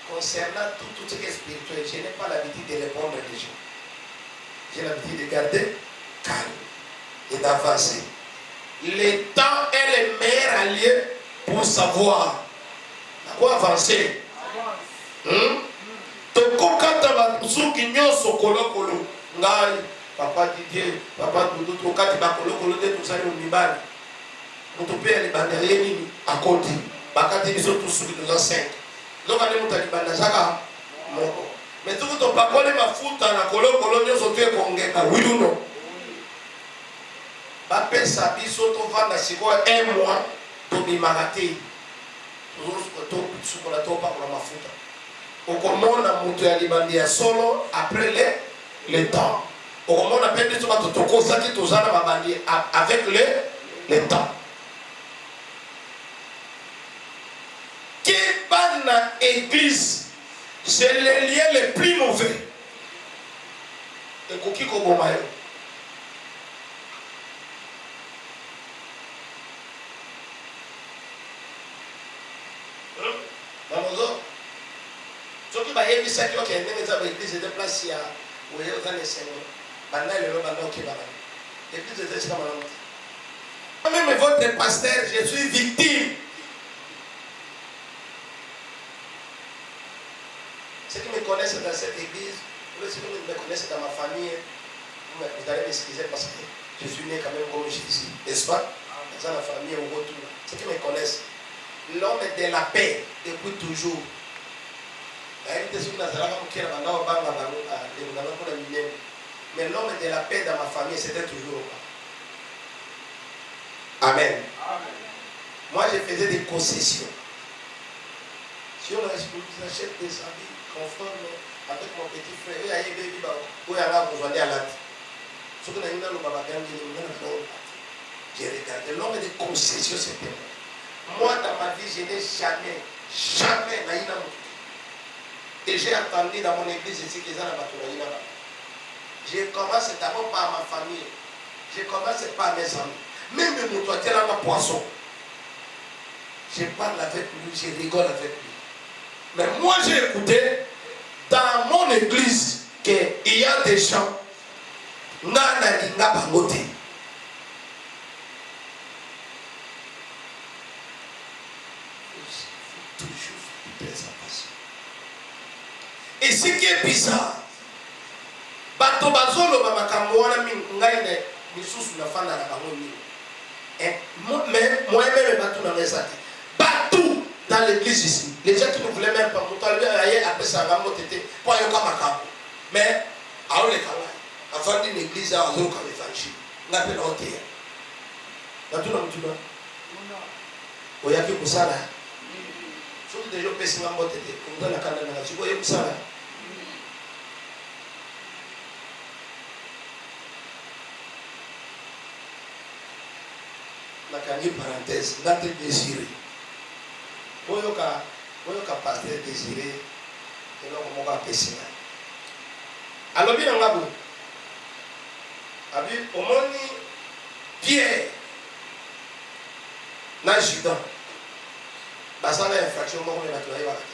concernant tout ce qui est spirituel, je n'ai pas l'habitude de répondre aux gens. J'ai l'habitude de garder calme et d'avancer. Le temps est le meilleur allié pour savoir à quoi avancer. Papa Didier, papa Doudou, tokati bakolo kolo de tout ça au mibali. Notre père les banderiers à côté. Bakati biso tous ceux qui nous enseignent. Donc allez nous talibana saka moko. Mais tout ton papa les mafuta na kolo kolo nyo sote kongeka. Oui ou non? Ba pesa biso to vanda siko 1 mois to bimaraté. Toujours to suko la to pa kwa mafuta. Okomona mutu ya libandi ya solo après le temps. On appelle des gens avec le temps. Qui est dans l'église, c'est le lien le plus mauvais. Et qui est ceux qui m'ont dit ça, qui ont été dans l'église, ils déplacés à où ils ont les Seigneurs. Même votre pasteur, je suis victime. Ceux qui me connaissent dans cette église, ceux qui me connaissent dans ma famille, vous allez m'excuser parce que je suis né quand même comme Jésus, n'est-ce pas? Dans la famille au retour. Ceux qui me connaissent, l'homme de la paix depuis toujours. Mais l'homme de la paix dans ma famille, c'était toujours Amen. Amen. Moi, je faisais des concessions. Si on achète des habits conformes avec mon petit frère, j'ai regardé. L'homme des concessions, c'était moi. Dans ma vie, je n'ai jamais et j'ai entendu dans mon église ici qu'ils ont la bataille. Je commence d'abord par ma famille. Je commence par mes amis. Même mon toit, il y a un poisson. Je parle avec lui, je rigole avec lui. Mais moi, j'ai écouté dans mon église qu'il y a des gens nana linga bangote. Toujours faire des préservations. Et ce qui est bizarre, bato bazolo ba makambo wana ngai ne misusu na fanda na bango ni. Mais moi-même bato na mesati. Bato dans l'église ici. Les gens qui ne voulaient même pas monter aller après ça va monter pour yoka makambo. Mais à ole kala. Avant d'une église à zo comme évangile. Na pe note. Bato na mutuna. Oyaki kusala. Surtout des gens pesi na mbote te. Comme dans la kanda na chiko oyaki kusala. Une parenthèse, dans tes désirés. Boyoka pasteur désiré, et non comme on va passer. Alors bien on a beau. Abi omoni Pierre na Judas. Basala infraction moi on va travailler avec.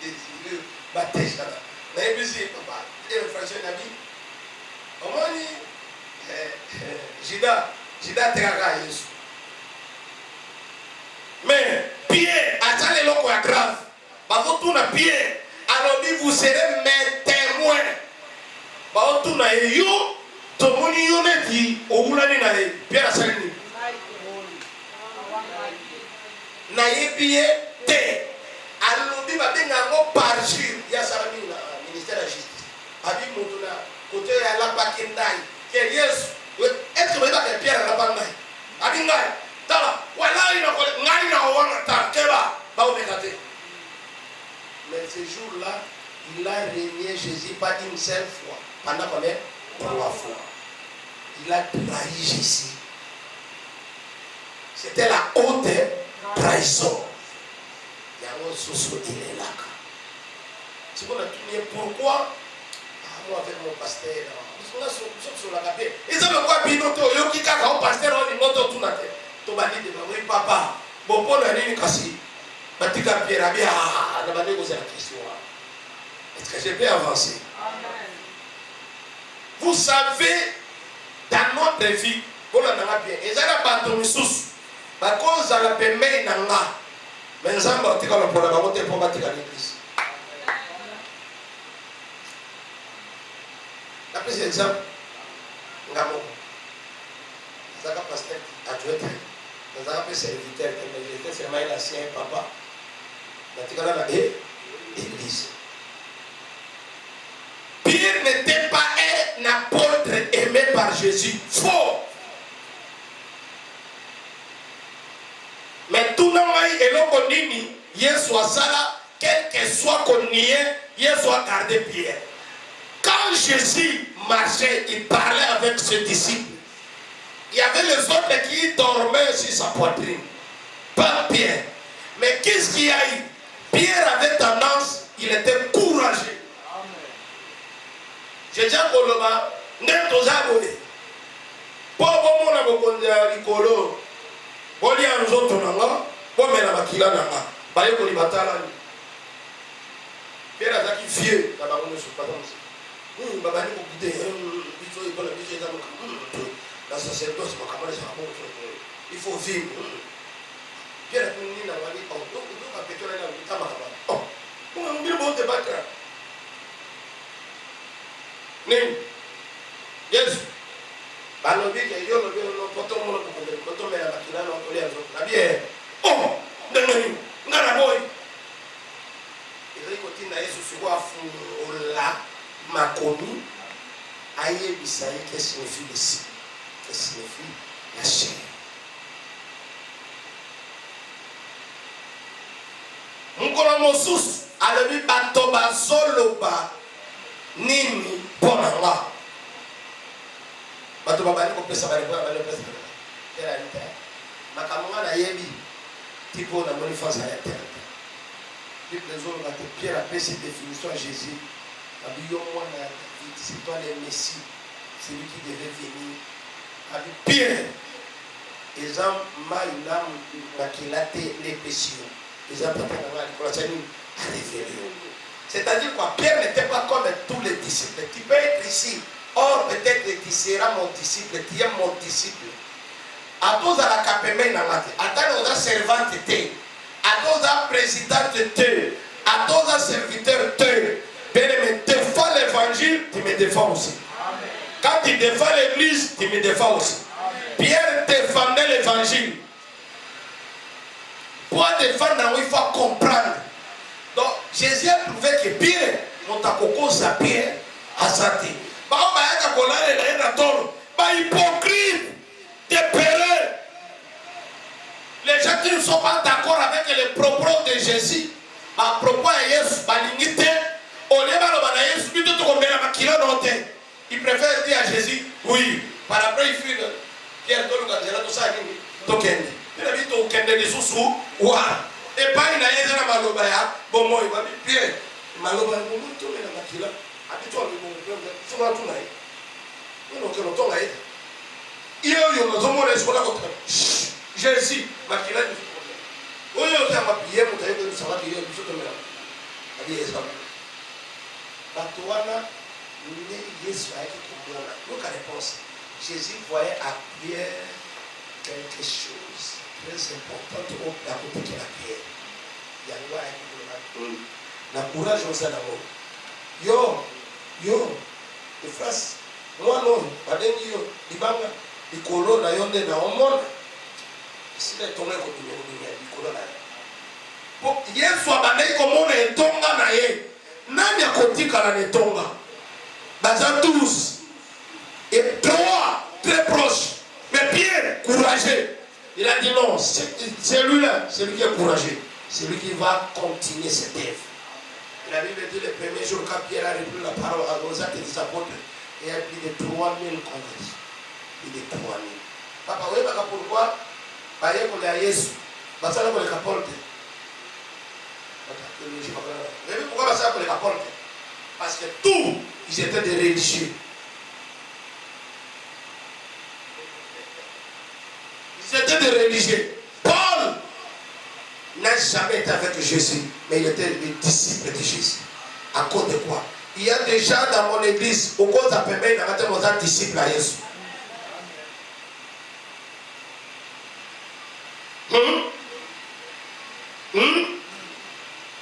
Désiré baptême là. Na ebisi papa, infraction na bi. Omoni Judas terra Yesu. Mais Pierre a tiré le loco à grave. Baotuna Pierre, alors vous serez mes témoins. Baotuna yo, tout le monde y dit, au bout de l'année, Pierre a sali. Naïe Pierre, té. Alors dit va bien en parjure. Il y a ça le ministère de la justice. Abi Moutuna, côté à la Bakendai. Yes, est-ce que vous avez Pierre à la bande? Abinga, Tala, voilà, il a mais ce jour-là, il a régné Jésus pas une seule fois. Pendant combien? 3 fois. Il a trahi Jésus. C'était la haute trahison. Il est là. C'est qu'on a tourné. Pourquoi? Moi avec mon pasteur. Sur la capée. Ils ont quoi binoto? Yo qui kaka au pasteur on dit moto tout na tête. Tobali de oui papa. Bon pour la ligne kasi. Batika Pierre bien. Na bande poser la question. Est-ce que je peux avancer? Amen. Vous savez dans notre vie, pour la nanga bien. Et ça la bateau sous. Ba cause la pembe nanga. Mais ça va tika le pour la bateau pour batika l'église. Après cet exemple, Ngamo, Zaka pasteur adjoint, Zaka serviteur, c'est Maïla l'ancien papa. Natikala la église. Pierre n'était pas un apôtre aimé par Jésus. Faux. Mais tout le monde est là qu'on dit, il soit ça là, quel que soit qu'on y est, il soit gardé Pierre. Quand Jésus marchait, il parlait avec ses disciples. Il y avait les autres qui dormaient sur sa poitrine. Pas Pierre. Mais qu'est-ce qu'il y a eu? Pierre avait tendance, il était courageux. J'ai déjà dit, n'est aux abonnés. Pour bon mon abokonde Nicolo, bon dia nous autres nanga, bon mais la makila nanga, baye ko libatala ni. Pierre a zaki vieux, la baronne sur pas comme ça. Baba ni ko guide, il faut il la sacerdoce, il faut vivre. Pierre a dit na wali on donc a pétrole na bitama kaba. Oh, on a bon débattre. Nen Yes. Balobi ke yo no poto mo ko ko poto me la makina no ko le azo. Na bien. Oh, ndani ngana boy. Ile ko tina Yesu siku afu ola makomi aye bisayi que signifie le si. Que signifie la chair. Mukolo mosus alobi batoba soloba nini ponanga. Bato babali ko pesa bali ko bali pesa. Era nita. Makamunga na yebi tipo na manifeste à terre. Les autres ont Pierre a fait cette définition à Jésus. C'est toi le Messie, c'est lui qui devait venir. Pierre, ils ont maïlam maquillé les péchés. Ils ont révélé. C'est-à-dire quoi? Pierre n'était pas comme tous les disciples. Tu peux être ici. Or, peut-être que tu seras mon disciple, tu es mon disciple. À tous à la capemé namate, à tous à servante, à tous à président, à tous à serviteur, bien-aimé, défends l'évangile, tu me défends aussi. Amen. Quand tu défends l'église, tu me défends aussi. Amen. Pierre défendait l'évangile. Pour défendre, il faut comprendre. Donc, Jésus a prouvé que Pierre, mon takoko sa Pierre, a santé. Hypocrite, dépéré. Les gens qui ne sont pas d'accord avec les propos de Jésus, à propos de Jésus, il préfère dire à Jésus, oui, par après il fait Pierre, tout ça, il a dit au Kende de Soussou, et pas une aide à Malobaya, bon, moi, il va dire Pierre, Malobaya, tout le monde, habituellement, il faut la tourner. Il y a un temps à être. Il y a un temps à être. Jésus, Makila, il faut il y a un temps à payer, il y a un temps à payer, il y a un temps à payer. Batoana, Jésus a été pour moi. Donc, la réponse, Jésus voyait à Pierre quelque chose très important au côté de la pierre. Il y a loi qui la courage au Sadamo. Yo, les frères, moi non, pas de yo, les banques, les colons, la yonde, la homone. Si les tombés comme les colons là. Bon, hier soir, comme on est tonga naé. Nani a côté quand on est tonga. Bazan tous. Et trois, très proches. Mais Pierre, courageux. Il a dit non, c'est lui-là, c'est lui qui est courageux. C'est lui qui va continuer cette œuvre. La Bible dit le premier jour quand Pierre a repris la parole aux actes des apôtres, il y a plus de 3000 convertis. Plus de 3000. Papa, vous voyez pourquoi Baye pour les Yesu. Basala pour les capotes. Vous savez pourquoi basala pour les capotes? Parce que tous, ils étaient des religieux. Ils étaient des religieux. Paul n'a jamais été avec Jésus, mais il était le disciple de Jésus. À cause de quoi? Il y a des gens dans mon église, au cause de Pembe, il y a des disciples à Jésus.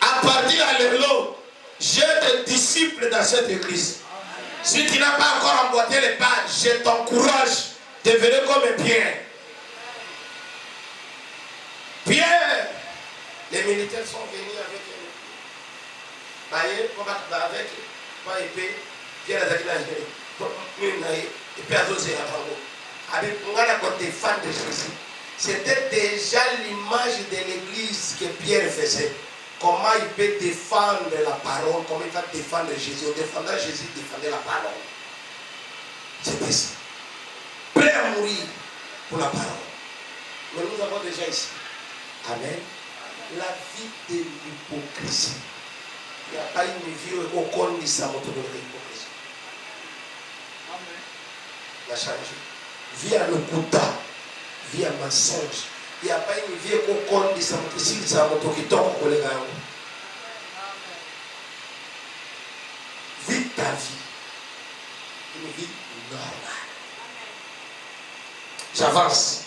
À partir de l'élo, j'ai des disciples dans cette église. Si tu n'as pas encore emboîté les pas, je t'encourage de devenir comme Pierre. Pierre, les militaires sont venus avec pas épée, Pierre a dit défendre Jésus. C'était déjà l'image de l'église que Pierre faisait. Comment il peut défendre la parole, comment il va défendre Jésus. En défendant Jésus, il défendait la parole. C'était ça. Prêt à mourir pour la parole. Mais nous avons déjà ici. Amen. La vie de l'hypocrisie. Il n'y a pas une vie où on connaît ça, de l'hypocrisie. Amen. Il a changé. Vie à l'okuta, vie à mensonge. Il n'y a pas une vie où on connaît ça, qui tombe pour les gars. Vis ta vie. Une vie normale. J'avance.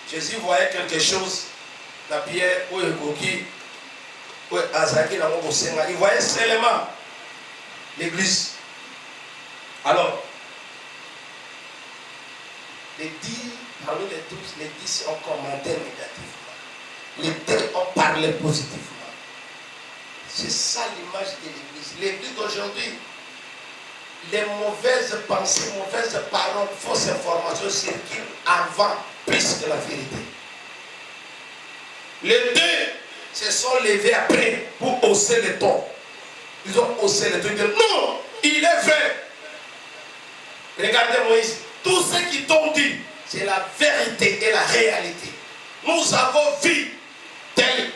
Jésus voyait quelque chose, la pierre, où il coquille, où Azaki, il voyait seulement l'église. Alors, les 10, parmi les 12, les 10 ont commenté négativement. Les 2 ont parlé positivement. C'est ça l'image de l'église. L'église d'aujourd'hui, les mauvaises pensées, mauvaises paroles, fausses informations circulent avant plus que la vérité. Les 2 se sont levés après pour hausser le ton. Ils ont haussé le ton. Ils disent non, il est vrai. Regardez Moïse, tout ce qu'ils t'ont dit, c'est la vérité et la réalité. Nous avons vu tel,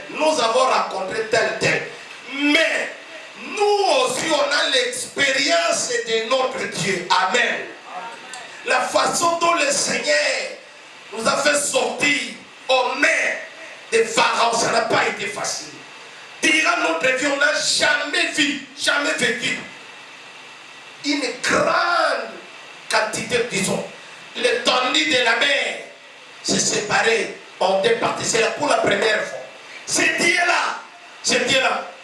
nous avons rencontré tel. Mais nous aussi, on a l'expérience de notre Dieu. Amen. La façon dont le Seigneur nous a fait sortir aux mains des pharaons, ça n'a pas été facile. Durant notre vie, on n'a jamais vu, jamais vécu une grande quantité, disons, l'étendue de la mer s'est séparée en 2 parties. C'est là pour la première fois. Ce Dieu-là ne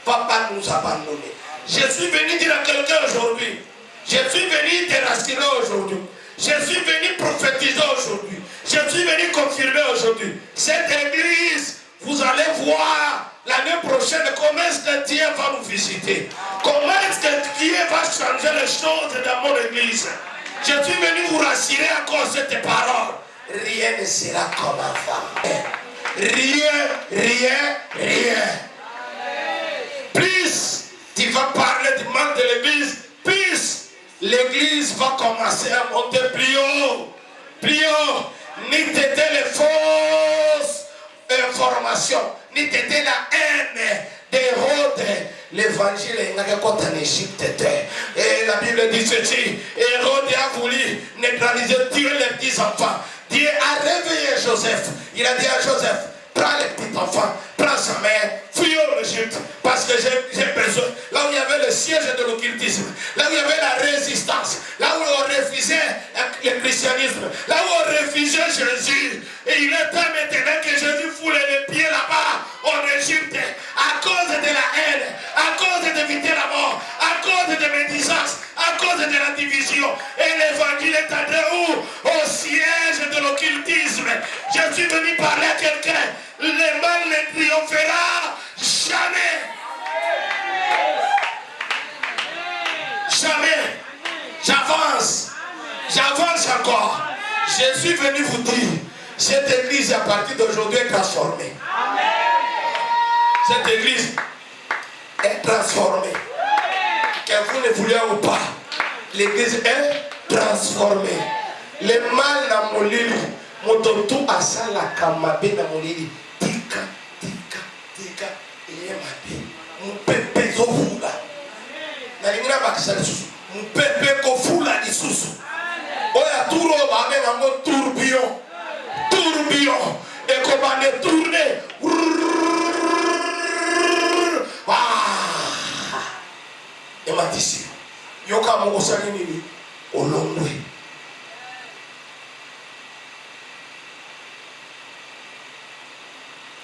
va pas nous abandonner. Je suis venu dire à quelqu'un aujourd'hui, je suis venu te rassurer aujourd'hui, je suis venu prophétiser aujourd'hui, je suis venu confirmer aujourd'hui. Cette église, vous allez voir l'année prochaine comment est-ce que Dieu va nous visiter. Comment est-ce que Dieu va changer les choses dans mon église. Je suis venu vous rassurer à cause de tes paroles. Rien ne sera comme avant. Rien. Plus tu vas parler du mal de l'église, plus l'église va commencer à monter plus haut. Ni t'aider les fausses informations, ni t'aider la haine d'Hérode. L'évangile est en Égypte. Et la Bible dit ceci: Hérode a voulu neutraliser, tuer les petits enfants. Dieu a réveillé Joseph. Il a dit à Joseph: prends les petits enfants, prends sa mère, fuis en Égypte, parce que j'ai besoin. Là où il y avait le siège de l'occultisme, là où il y avait la résistance, là où on refusait le christianisme, là où on refusait Jésus. Et il est temps maintenant que Jésus foule les pieds là-bas en Égypte, à cause de la haine, à cause d'éviter la mort, à cause de médisance, à cause de la division. Et l'évangile est entré où? Au siège de l'occultisme. Je suis venu parler à quelqu'un. Le mal ne triomphera jamais. Jamais. J'avance encore. Je suis venu vous dire, cette église à partir d'aujourd'hui est transformée. Cette église est transformée. Que vous ne voulez ou pas, l'église est transformée. le mal na molili moto tu asala kamabe na molili tika tika tika eye mabe mupepe zofula na lingina bakisa lisusu mupepe kofula lisusu oya turo babenga ngo tourbillon tourbillon ekobande tourner ematisi yoka moko sali nini olongwe.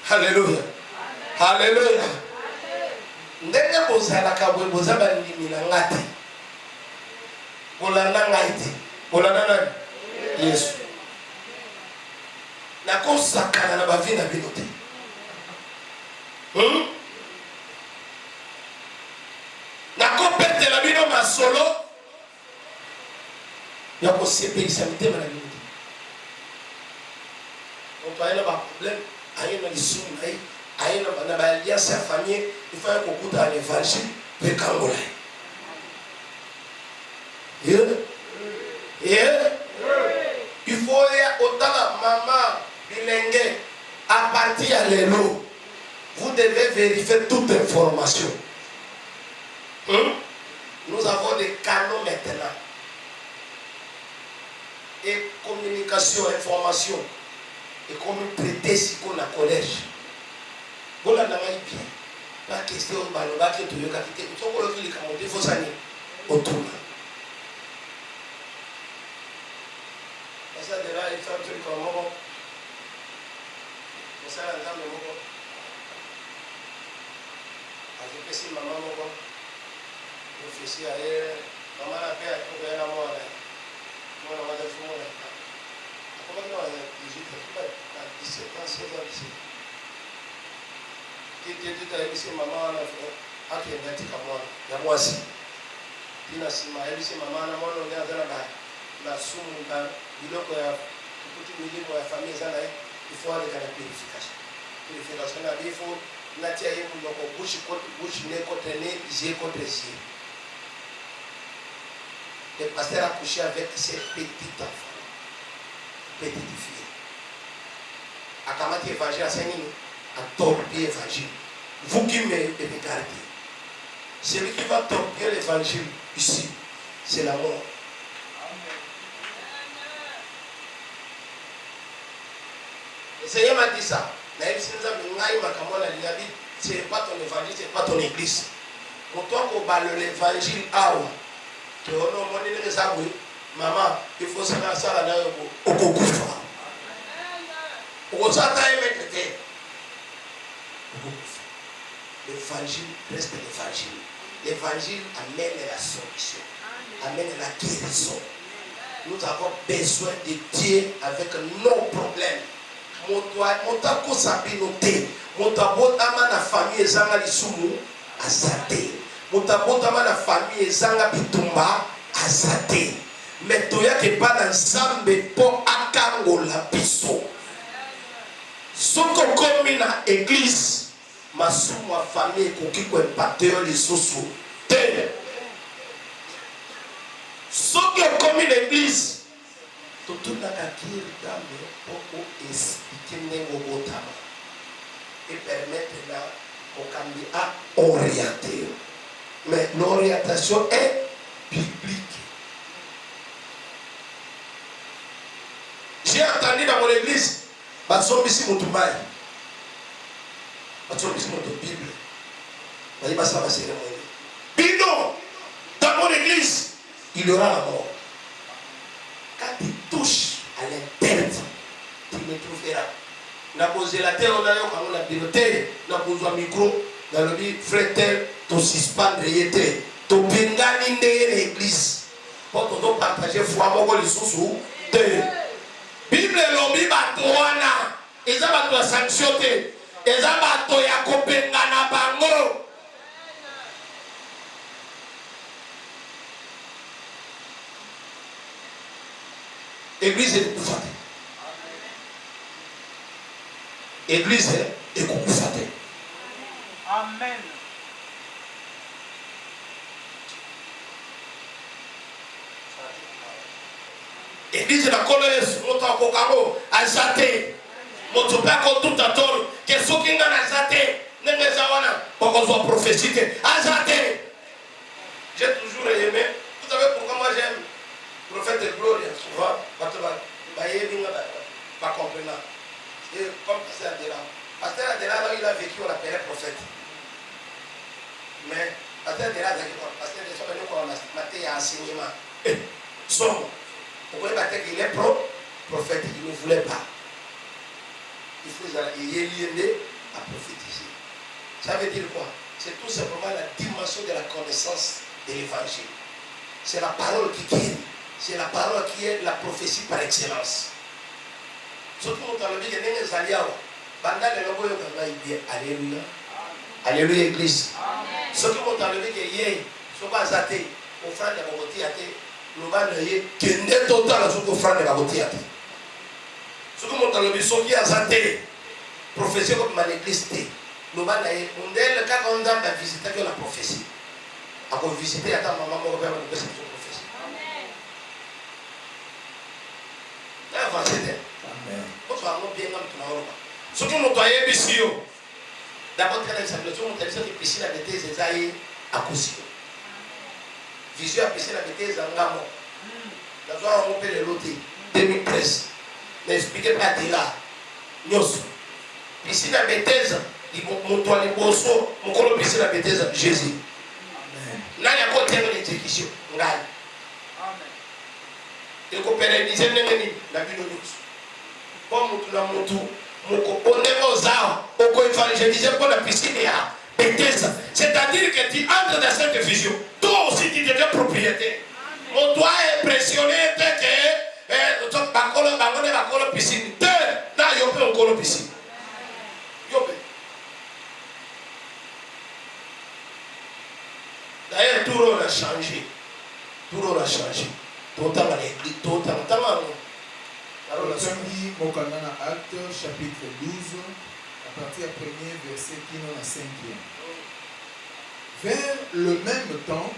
Hallelujah. Hallelujah. Ndenge bozalaka bwe bozaba ndimi na ngati. Bolanda ngaiti. Bolanda nani? Yesu. Nakosakana na bavi na bino te. Nakopetela bino masolo. Ya kosepelisa mitema na bino te. On parle ba problème. Aïe na lisumu na aïe na ba alliance ya famille il faut kokuta l'évangile pe kangola il faut ya otala maman bilenge à partir ya lelo vous devez vérifier toute information. Nous avons des canaux maintenant et communication information. Et comme prêter si qu'on a collège. Voilà n'a pas bien. Pas question de baloba qui est au capitaine. Tout le monde qui est monté faut s'en aller. Autour. Ça de là il fait un truc comme moi. Ça là dans le mot. Avec si maman moi. Officier à elle. Maman a fait un peu à moi là. Moi on va faire moi là. Comment on a 18 ans, 16 ans, 17 ans. Tu as dit maman a fait un peu de moi. Il y a moi aussi. Il a dit maman a fait un peu de la soupe. Il a dit la famille, il faut aller à la purification. Purification, il faut nattier bouche, nez contre nez, yeux contre yeux. Le pasteur a couché avec ses petits enfants. Petite fille. À Kamati évangile à Saint-Nini, à torpiller l'évangile. Vous qui me regardez, celui qui va torpiller l'évangile ici, c'est la mort. Le Seigneur m'a dit ça. C'est pas ton évangile, c'est pas ton église. Pour toi qu'on parle l'évangile, tu as maman, il faut savoir ça là au Kokufa. L'évangile reste l'évangile. L'évangile amène la solution, amène la guérison. Nous avons besoin de Dieu avec nos problèmes. Motako sabinote, motabotama na famille ezanga lisumu azate. Motabotama na famille ezanga bitumba azate. Mais toyaki pas dans Zambé pour akangola biso. Soko komi na église, masumu wa famille koki ko impacter les soso. Te. Soko komi l'église, tout na kakir dame pour expliquer nengo botama et permettre là au cambi à orienter. Mais l'orientation est biblique. J'ai entendu dans mon église, basombisi mutumai, basombisi mutu Bible, baïbasa ma cérémonie. Bino, dans mon église, il y aura la mort. Quand tu touches à l'intérieur, tu me trouveras. Na posé la terre, on a eu comme on a piloté, na posé un micro, dans le dit frère, tu suspendre yété, tu pingani l'église, pour te partager foi, mon les sous Bible lobi bato wana eza bato ya sanction te eza bato ya kopenga na bango. Église ekufa te. Église ekufa te. Amen. Église la colère, monte en cocaro, à zaté. Monte pas comme tout à tour, que ce qui n'a zaté, n'est pas zawana, pour qu'on soit prophétique, à zaté. J'ai toujours aimé, vous savez pourquoi moi j'aime le prophète de Gloria, souvent, pas comprenant. Et comme Pasteur Adela. Pasteur Adela, il a vécu, on l'appelait prophète. Mais Pasteur Adela, Pasteur Adela, on a enseignement. Somme. Vous voyez qu'il est prophète, il ne voulait pas. Il faut y aller à prophétiser. Ça veut dire quoi? C'est tout simplement la dimension de la connaissance de l'évangile. C'est la parole qui guérit. C'est la parole qui est la prophétie par excellence. Surtout dans le vie de Néné Zaliawa. Alléluia. Alléluia, Église. Surtout dans le vie de Yé. Soba Zate. Offrande de Bagoti Ate. L'Oban de Yé. Qui est total à ce qu'offrande de Bagoti Ate. Surtout dans le vie de Soki Azate. Prophétie comme ma église. L'Oban de Yé. On est le cas qu'on a visité que la prophétie. À qu'on visiter à ta maman, mon père, mon père, c'est une prophétie. Amen. Ce que nous doyons ici, d'abord, quand nous avons dit que piscine a été Zézaïe à Koussio. Vision a piscine a été Zangamo. Nous avons rompé le loté 2013. N'expliquez pas de là. Nous, piscine a Bethesda, mon toit de Bosso, mon colo piscine a Bethesda, Jésus. N'a y a pas de terme d'exécution. Amen. Et qu'on pérenniser la vie de nous. Comme nous l'avons tout, on est aux arts, on évangéliser pour la piscine et à Bethesda. C'est-à-dire que tu entres dans cette vision. Toi aussi, tu deviens propriétaire. On doit impressionner que tu as une piscine. Tu as une piscine. D'ailleurs, tout le monde a changé. Tout le monde a changé. Totalement l'église, totalement. Tangi Mokandana Acte, chapitre 12, à partir du premier verset qui est dans la 5e. Vers le même temps,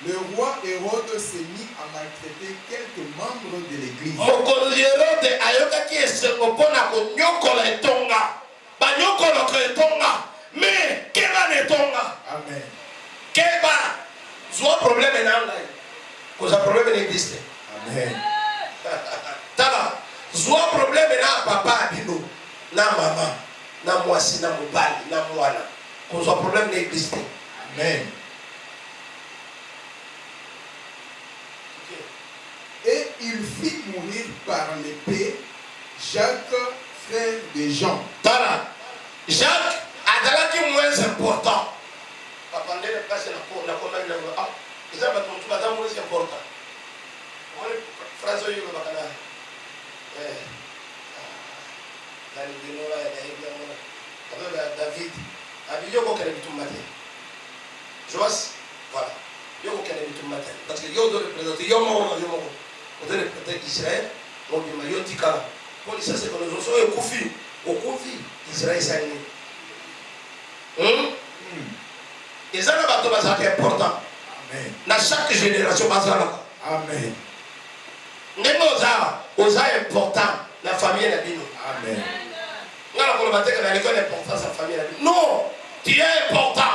le roi Hérode s'est mis à maltraiter quelques membres de l'église. Amen. Soit problème est là, cause un problème n'existe. Amen. Tala, soit problème est là, papa abino, na maman, na moi si na mobile, na moi là, cause un problème n'existe. Amen. Et il fit mourir par l'épée Jacques, frère de Jean. Tala, Jacques a qui moins important. Papa ne pas la commande ah, ils ont battu tout madame moins important. Phrase yo le bakana. David, Abilio ko kele bitum matin. Joas, voilà. Yo ko kele bitum matin parce que yo doit représenter yo mo. On doit représenter Israël, on dit mayo tika. Pour ça c'est que nous sommes au Kofi Israël ça ni. Et ça, c'est important. Amen. Dans chaque génération, Amen. Nous sommes important. La famille est la vie. Amen. Nous avons important sa famille. Non, tu es important.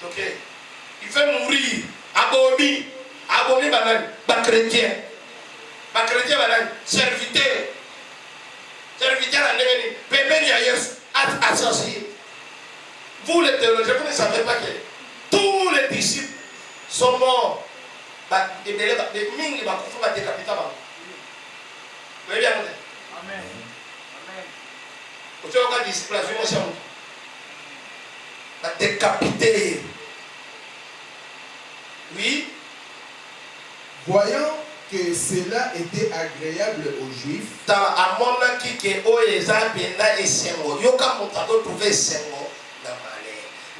Ok. Il fait mourir. Abomi, banane, chrétien, banane, serviteur à l'ennemi, bébé Yaïs. Associé. Vous les théologiens, vous ne savez pas que tous les disciples sont morts. Des mingi va faire décapiter. Vous voyez bien? Amen. Vous avez un disciple, vous va décapiter. Oui. Voyant que cela était agréable aux Juifs,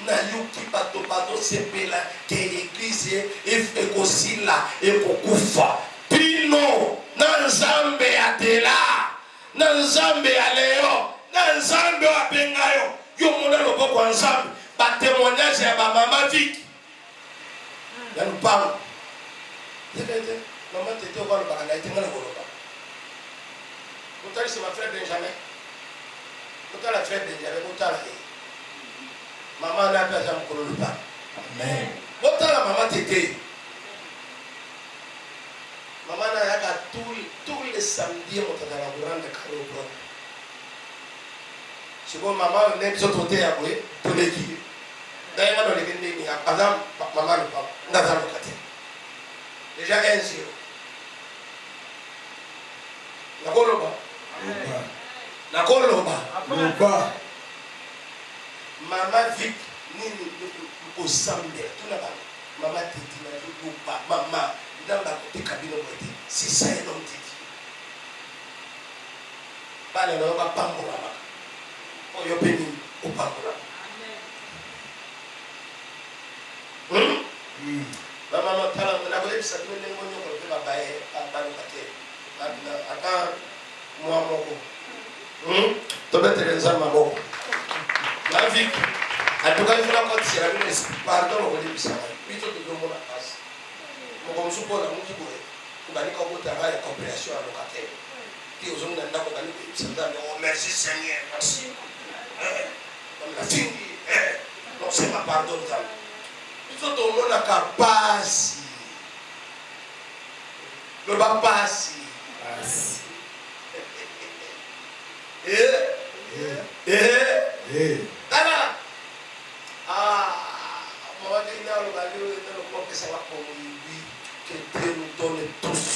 na yuki bato sepela ke l'église ekosila ekokufa pino na nzambe ya tela na nzambe ya leo na nzambe wa bengayo yo mona loboko ya nzambe Par témoignage, il y a ma maman Vic. Là, nous parlons. Maman, tu étais au Goloba, elle a été dans le Goloba. Pourtant, c'est ma frère Benjamin. Pourtant, la frère Benjamin, pourtant, maman n'a pas jamais connu le pas. Amen. Pourtant, la maman t'était. Maman n'a pas tous les samedis, on t'a dans la grande carreau propre. C'est bon, maman, n'est pas autre côté à vous, tous les jours. D'ailleurs, dans les guenilles, par exemple, maman ne parle pas. N'a pas le côté. Déjà 1-0. La Goloba. La Goloba. Loba. Maman Vic, ni au samedi, tout là-bas. Maman Titi, maman, dans la côté cabine, c'est ça, et non Titi. Pas le nom, pas pour maman. Oh, yo béni, ou pas pour maman. Maman, t'as la voix, ça te met les mots, on peut pas bailler, pas le paquet. Attends, moi, mon go. Tu vas te les armes, maman. La vie, en tout cas, il faut la continuer. Pardon, on va dire ça. Mais tout le monde a passé. Mon comme support, la musique, on va dire qu'on va travailler en coopération à locataire. Qui aux hommes d'un on va dire, oh merci Seigneur, merci. Comme la fille, non, c'est ma pardon. Tout le monde a qu'à passer. Le bas passe. Tana. Moi, que Dieu nous donne tous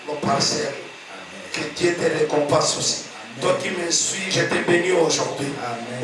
nos parcelles. Que Dieu te récompense aussi. Toi qui me suis, je te bénis aujourd'hui.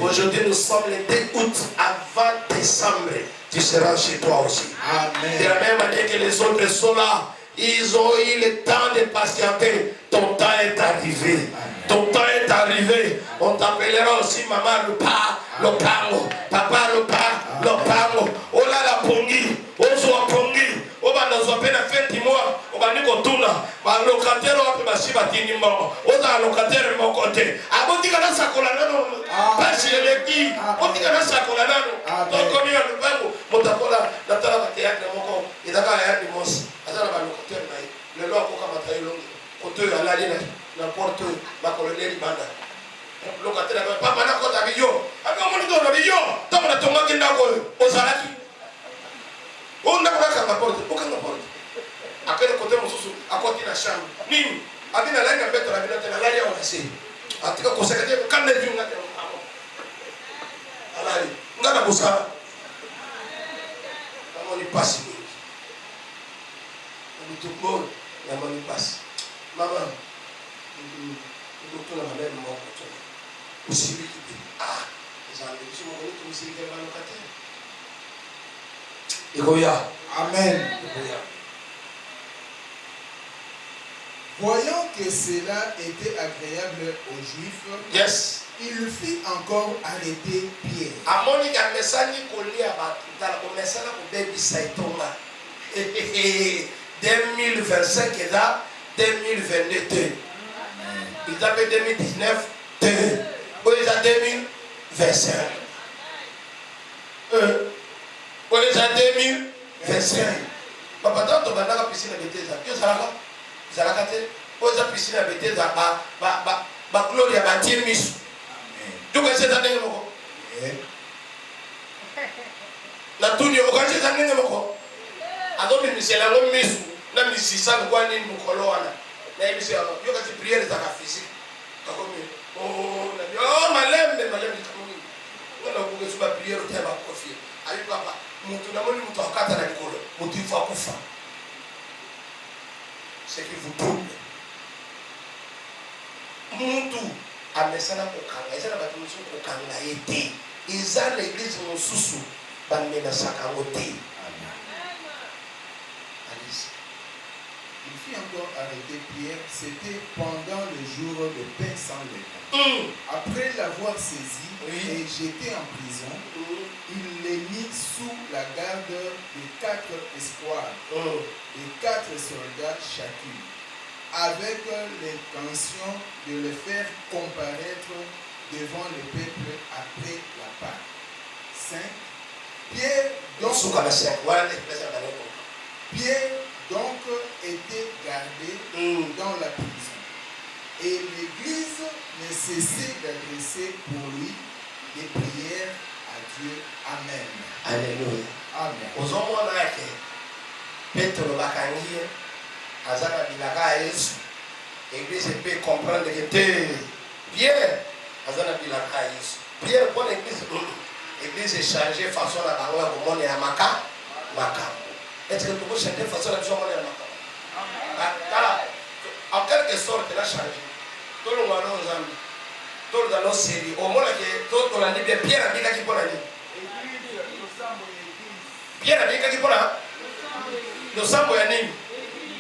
Aujourd'hui, nous sommes le 2 août avant décembre. Tu seras chez toi aussi. Amen. De la même manière que les autres sont là, ils ont eu le temps de patienter. Ton temps est arrivé. Ton temps est arrivé. On t'appellera aussi maman le pango. Papa le pango. Oh là la pongi. Oh soit pongi. Oh bah nous avons peine à faire 10 mois. Oh bah nous continue. Bah locataire on peut passer bah 10 mois. Oh ça locataire de mon côté. Ah bon tu connais ça qu'on a non. Pas chez les qui. Oh tu connais ça qu'on a non. Donc comme il y a le pango. Mon tapola la tala va théâtre mon corps. Il d'accord il y a des monstres. Azala bah locataire bah le loi pour comment travailler long. Côté à la ligne. N'importe ma colonel banda locataire pas mana ko tabiyo aka moni to biyo to na to ngaki ndako ozalaki onda kwa ka porte okanga porte akele kote mosusu akoti na chambre nini adina la nga beto la bilete la la ya onase atika ko sekete kan ne junga te alali ngana busa amoni pasi ni to mo na moni pasi mama docteur la même mort aussi les amis qui sont venus aussi les locataires Egoya Amen. Voyant que cela était agréable aux Juifs, yes il fit encore arrêter Pierre. amoni ka mesani kolia ba tala ko mesana ko bebi saitonga 2025 et là 2022 ils avaient 2019 2 ils ont 2025 ils ont 2025 papa tant to banda ka piscine beteza yo zalaka te ils ont piscine beteza ba gloria ba timisu tu que c'est année moko la tuni okaje zanenge moko adobi misela ngo misu na misisa kwa nini mukolo wana na hivi sio yo kati priere za physique kakomi malembe kama mimi wala kugesuba priere teba kofi ayi papa mtu na moni mtu akata na nikolo mtu ifa kufa c'est que vous trouble mtu amesana kokanga ezana batu musu kokanga ete iza l'église mususu bamena sakango te. Il fit encore arrêter Pierre, c'était pendant le jour de pain sans levain. Après l'avoir saisi et jeté en prison, il les mit sous la garde de 4 escouades, de 4 soldats chacune, avec l'intention de les faire comparaître devant le peuple après la Pâque. 5. Pierre donc était gardé dans la prison. Et l'Église ne cessait d'adresser pour lui des prières à Dieu. Amen. Alléluia. Amen. Aux hommes Petro Bakangi, Azana Bilaka Yesu, l'Église peut comprendre que Pierre, Azana Bilaka Yesu. Pierre, pour l'Église, l'Église est changée façon à la loi au monde et à Maka. Est-ce que tu peux changer façon à la loi à Maka? En quelque sorte, elle a changé. Tout le monde nous a mis. Tout le monde nous a mis. Au moins, tout le monde a dit Pierre a dit qu'il faut la dire. Pierre a dit qu'il faut la nous sommes en ligne.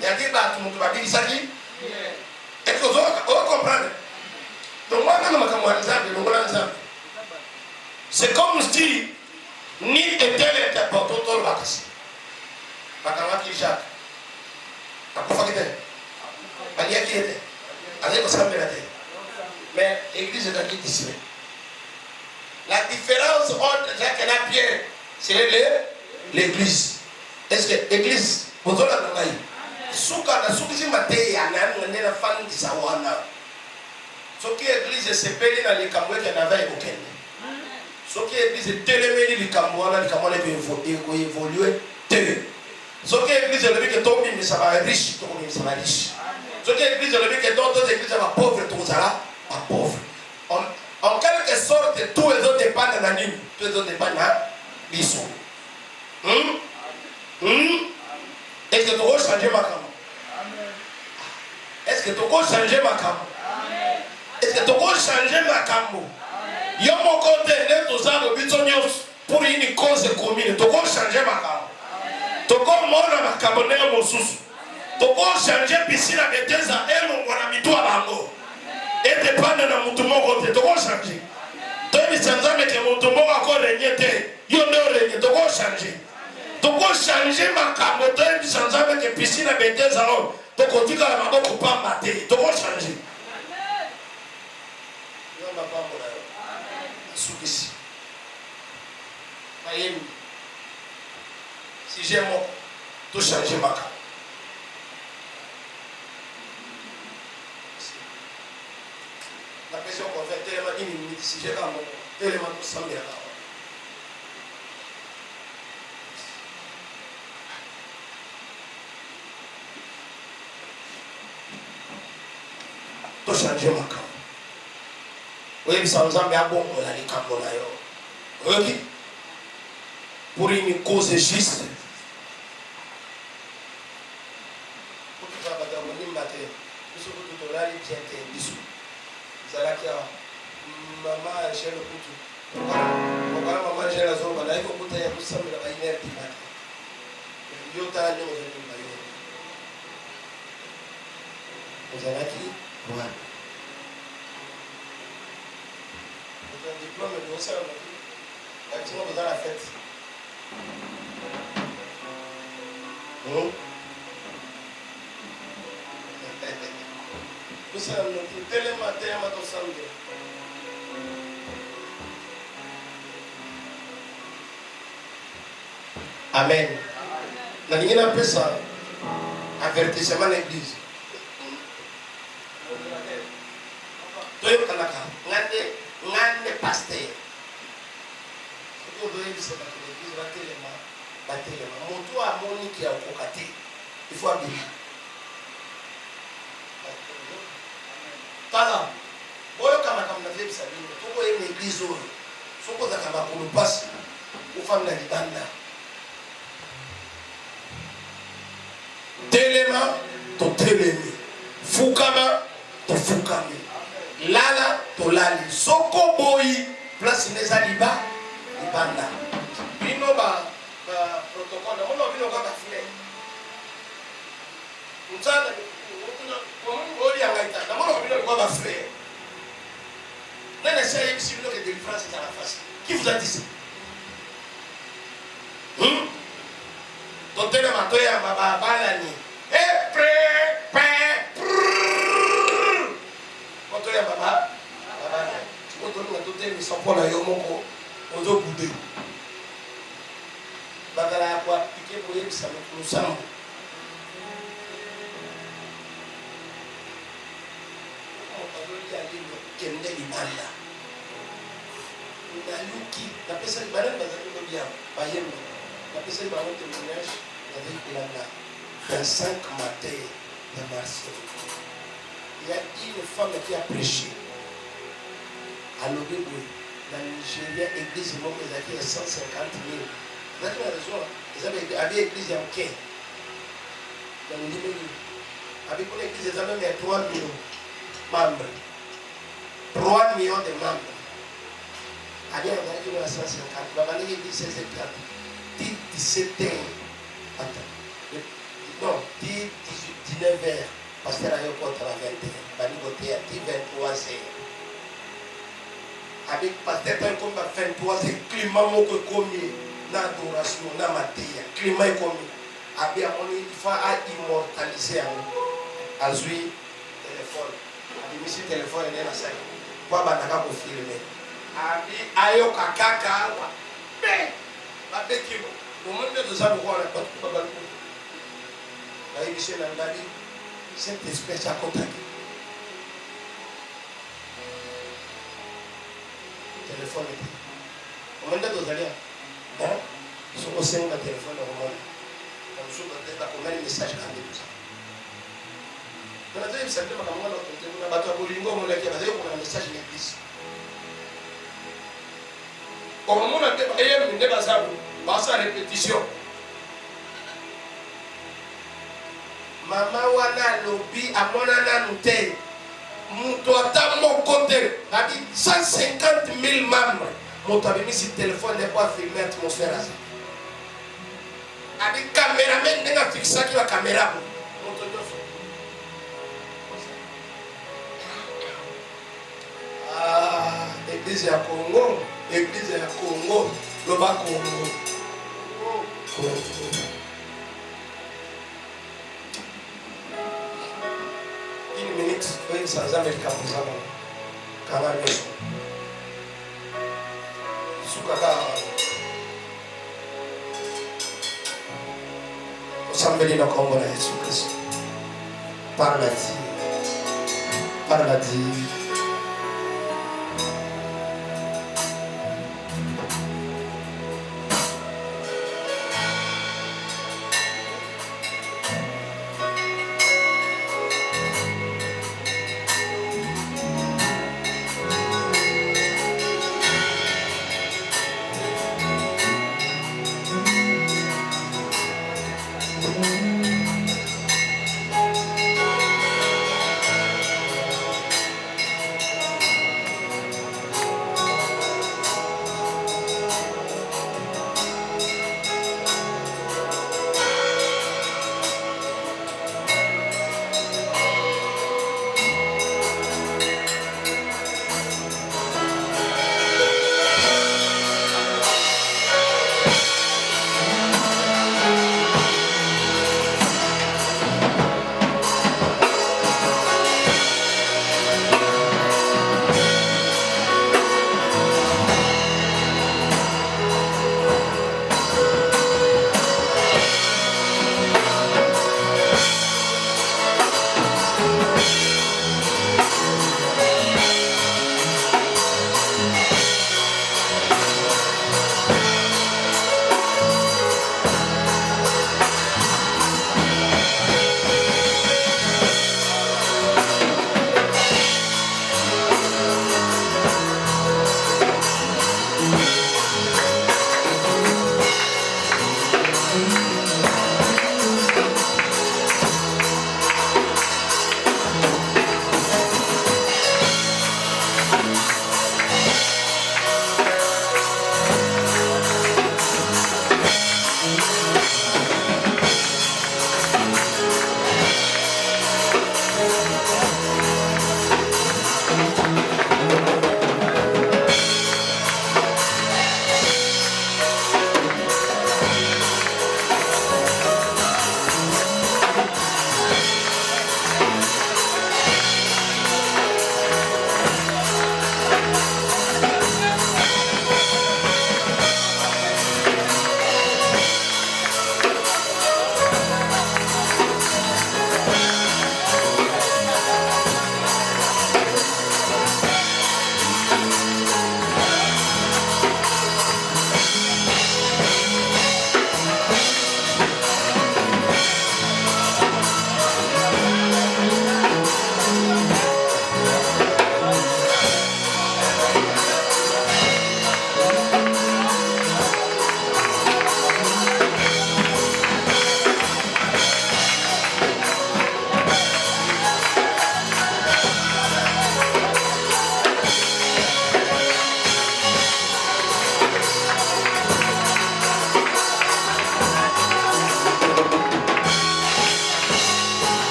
Il y a des gens qui ont dit ça. Est-ce que vous comprenez? Donc, moi, c'est comme si ni était était pour tout le monde. Bakamaki Jacques. Bakoufaki était. Baliaki était. Avec Osambé était. Mais l'église est acquis ici. La différence entre Jacques et Pierre, c'est l'église. Est-ce que l'église, vous avez la Souka na souki mateya na nena fan di sawana. Soki église sepeli na likambo ke na vai bokende. Soki église telemeli likambo na likambo le évoluer te. Soki église le que tombi mais ça va riche, to mais ça va riche. Soki église le que d'autres églises va pauvre to sera pas pauvre. En quelque sorte tous les autres dépendent de nous, tous les autres dépendent de biso. Est-ce que tu vas changer ma cam? Est-ce que tu vas changer ma cam? Est-ce que tu vas changer ma cam? Il y a mon côté pour une cause commune. Tu vas changer ma cam. Tu vas mourir ma cam. Tu vas changer piscine avec tes amis. Tu et dépendre de mon tour côté. Tu vas changer. Tu vas changer que mon tour encore régner. Tu vas changer. Tu peux changer ma camotte, tu changes avec les piscines avec des arômes. Tu continues à la maman pour pas mater. Tu peux changer. Si j'ai mon, tu changes ma camotte. La question qu'on fait tellement une minute, si j'ai mon tellement tout ça, mais là. To changer ma camp. Oui, ça nous a mis à bon pour aller camper là. Oui, pour une cause juste. Pour que tu vas battre mon matin, nous sommes tous là, les pieds dissous. Ça là qui a maman j'ai le couteau. Maman j'ai la zone, là il faut que tu aies tout ça, mais la baïnère qui bat. Yo t'as allé aux études. Vous avez qui? Ouais. Vous avez un diplôme de haut actuellement vous avez la fête. Vous savez, tellement tout ça. Amen. Nous avons appelé ça avertissement de l'église. Ngande pasteur. Vous devez dire que l'église va tellement. Mon toit à mon qui a cocaté. Il faut habiller. Tala. Boyo kama na vile sabini. Tuko ile église oyo. Soko za kama ko passe. Ufamna libanda. Telema to telemi. Fukama to fukami. Lala to lali. Soko boyi place neza liba libanda. Bino ba protocole. Ono bino ka fule. Mtsana oli angaita. Na mono bino ko ba fule. Nana sait si bino que délivrance est à la face. Qui vous a dit ça? Totele matoya baba balani. Baba. Tu peux donner un totem, ils sont pas là, ils ont mon nous sommes. Naluki, la personne qui m'a dit, la personne qui m'a dit, témoignage, il a 25 matins de Marseille. Il y a une femme qui a prêché à Lobéboué, dans le Nigeria, église, ils avaient 150 000. Vous avez raison, ils avaient église en Ken, dans le Libéry. Avec une église, ils avaient 3 millions de membres. 3 millions de membres. Allez, on a dit à 150. On va aller dire 16 h 17 h. Attends. Non, 18, 19 h. Parce que là, il y a encore 21. On va dire 23 h. Avec pasteur, comme 23 h, climat est comme l'adoration, la matière. Climat est comme. Il faut immortaliser à lui téléphone. Monsieur téléphone est dans la salle. Pourquoi on filmer? Ayo kakaka wa be babeki mo monde de ça pourquoi on a pas tout babalou là il chez l'andali cette espèce à contacter téléphone au monde de zalia hein ils sont au sein de téléphone au monde dans le jour de tête à combien de messages quand tout ça dans la télé simplement comme on a entendu on a battu à bolingo on a dit on a un message l'église. Comme on a dit, répétition. Maman wana lobi à mon ananoute. Moutouata mon côté. A dit 150 000 membres. Mon mis si téléphone n'est pas filmé l'atmosphère. A dit caméraman n'est pas fixé sur la caméra. Ah, l'église à Congo. Église à Congo, le bas Congo. Une minute, oui, sans Américain, vous avez. Canal Maison. Soukaka. Osambeli na Congo na Yesu Christ. Par la dit. Par la dit.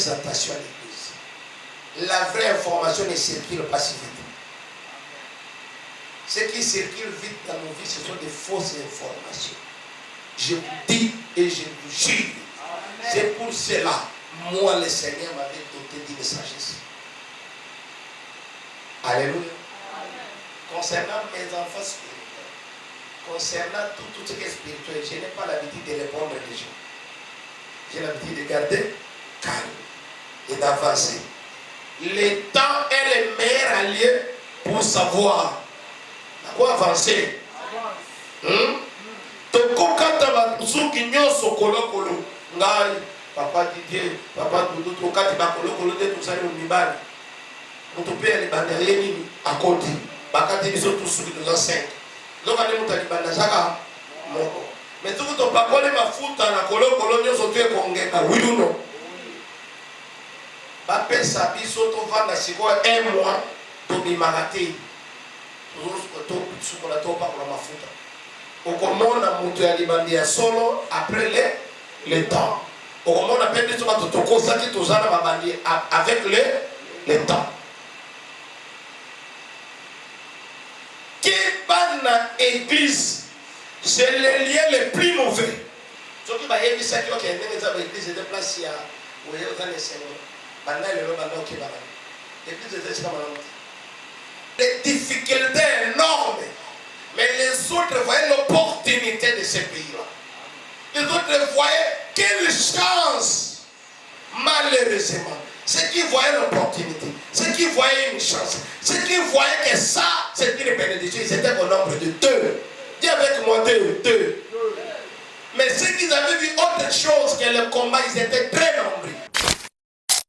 attention à l'église. La vraie information ne circule pas si vite. Ce qui circule vite dans nos vies, ce sont des fausses informations. Je vous dis et je vous jure. C'est pour cela, moi, le Seigneur m'avait doté d'une sagesse. Alléluia. Concernant mes enfants spirituels, concernant tout ce qui est spirituel, je n'ai pas l'habitude de répondre aux gens. J'ai l'habitude de garder calme et d'avancer. Le temps est le meilleur allié pour savoir à quoi avancer. Tokokata basuki nyoso kolokolo ngai papa Didier papa Doudou tokati bakolokolo de tusali mibali mutu pe alibanda nini akoti bakati biso tusuki tuza 5 donc ane mutu alibanda saka moko mais tuku to bakole mafuta na kolokolo nyoso tu ekongeka wiluno bapesa biso tovanda sikoyo 1 mois tobimaka te tosukola topakola mafuta okomona mutu ya libandi ya solo après le temps okomona pe biso bato tokosaki toza na babandi avec le temps qui bana église c'est le lien le plus mauvais soki bayebisaki oke ndenge eza baéglise eza place ya oye oza le seigneur banda lelo banda okebaka église eza esika malamu les difficultés énormes. Mais les autres voyaient l'opportunité de ce pays-là. Les autres voyaient quelle chance. Malheureusement, ceux qui voyaient l'opportunité, ceux qui voyaient une chance, ceux qui voyaient que ça, c'est une bénédiction, ils étaient au nombre de 2. Dis avec moi 2. Mais ceux qui avaient vu autre chose que le combat, ils étaient très nombreux.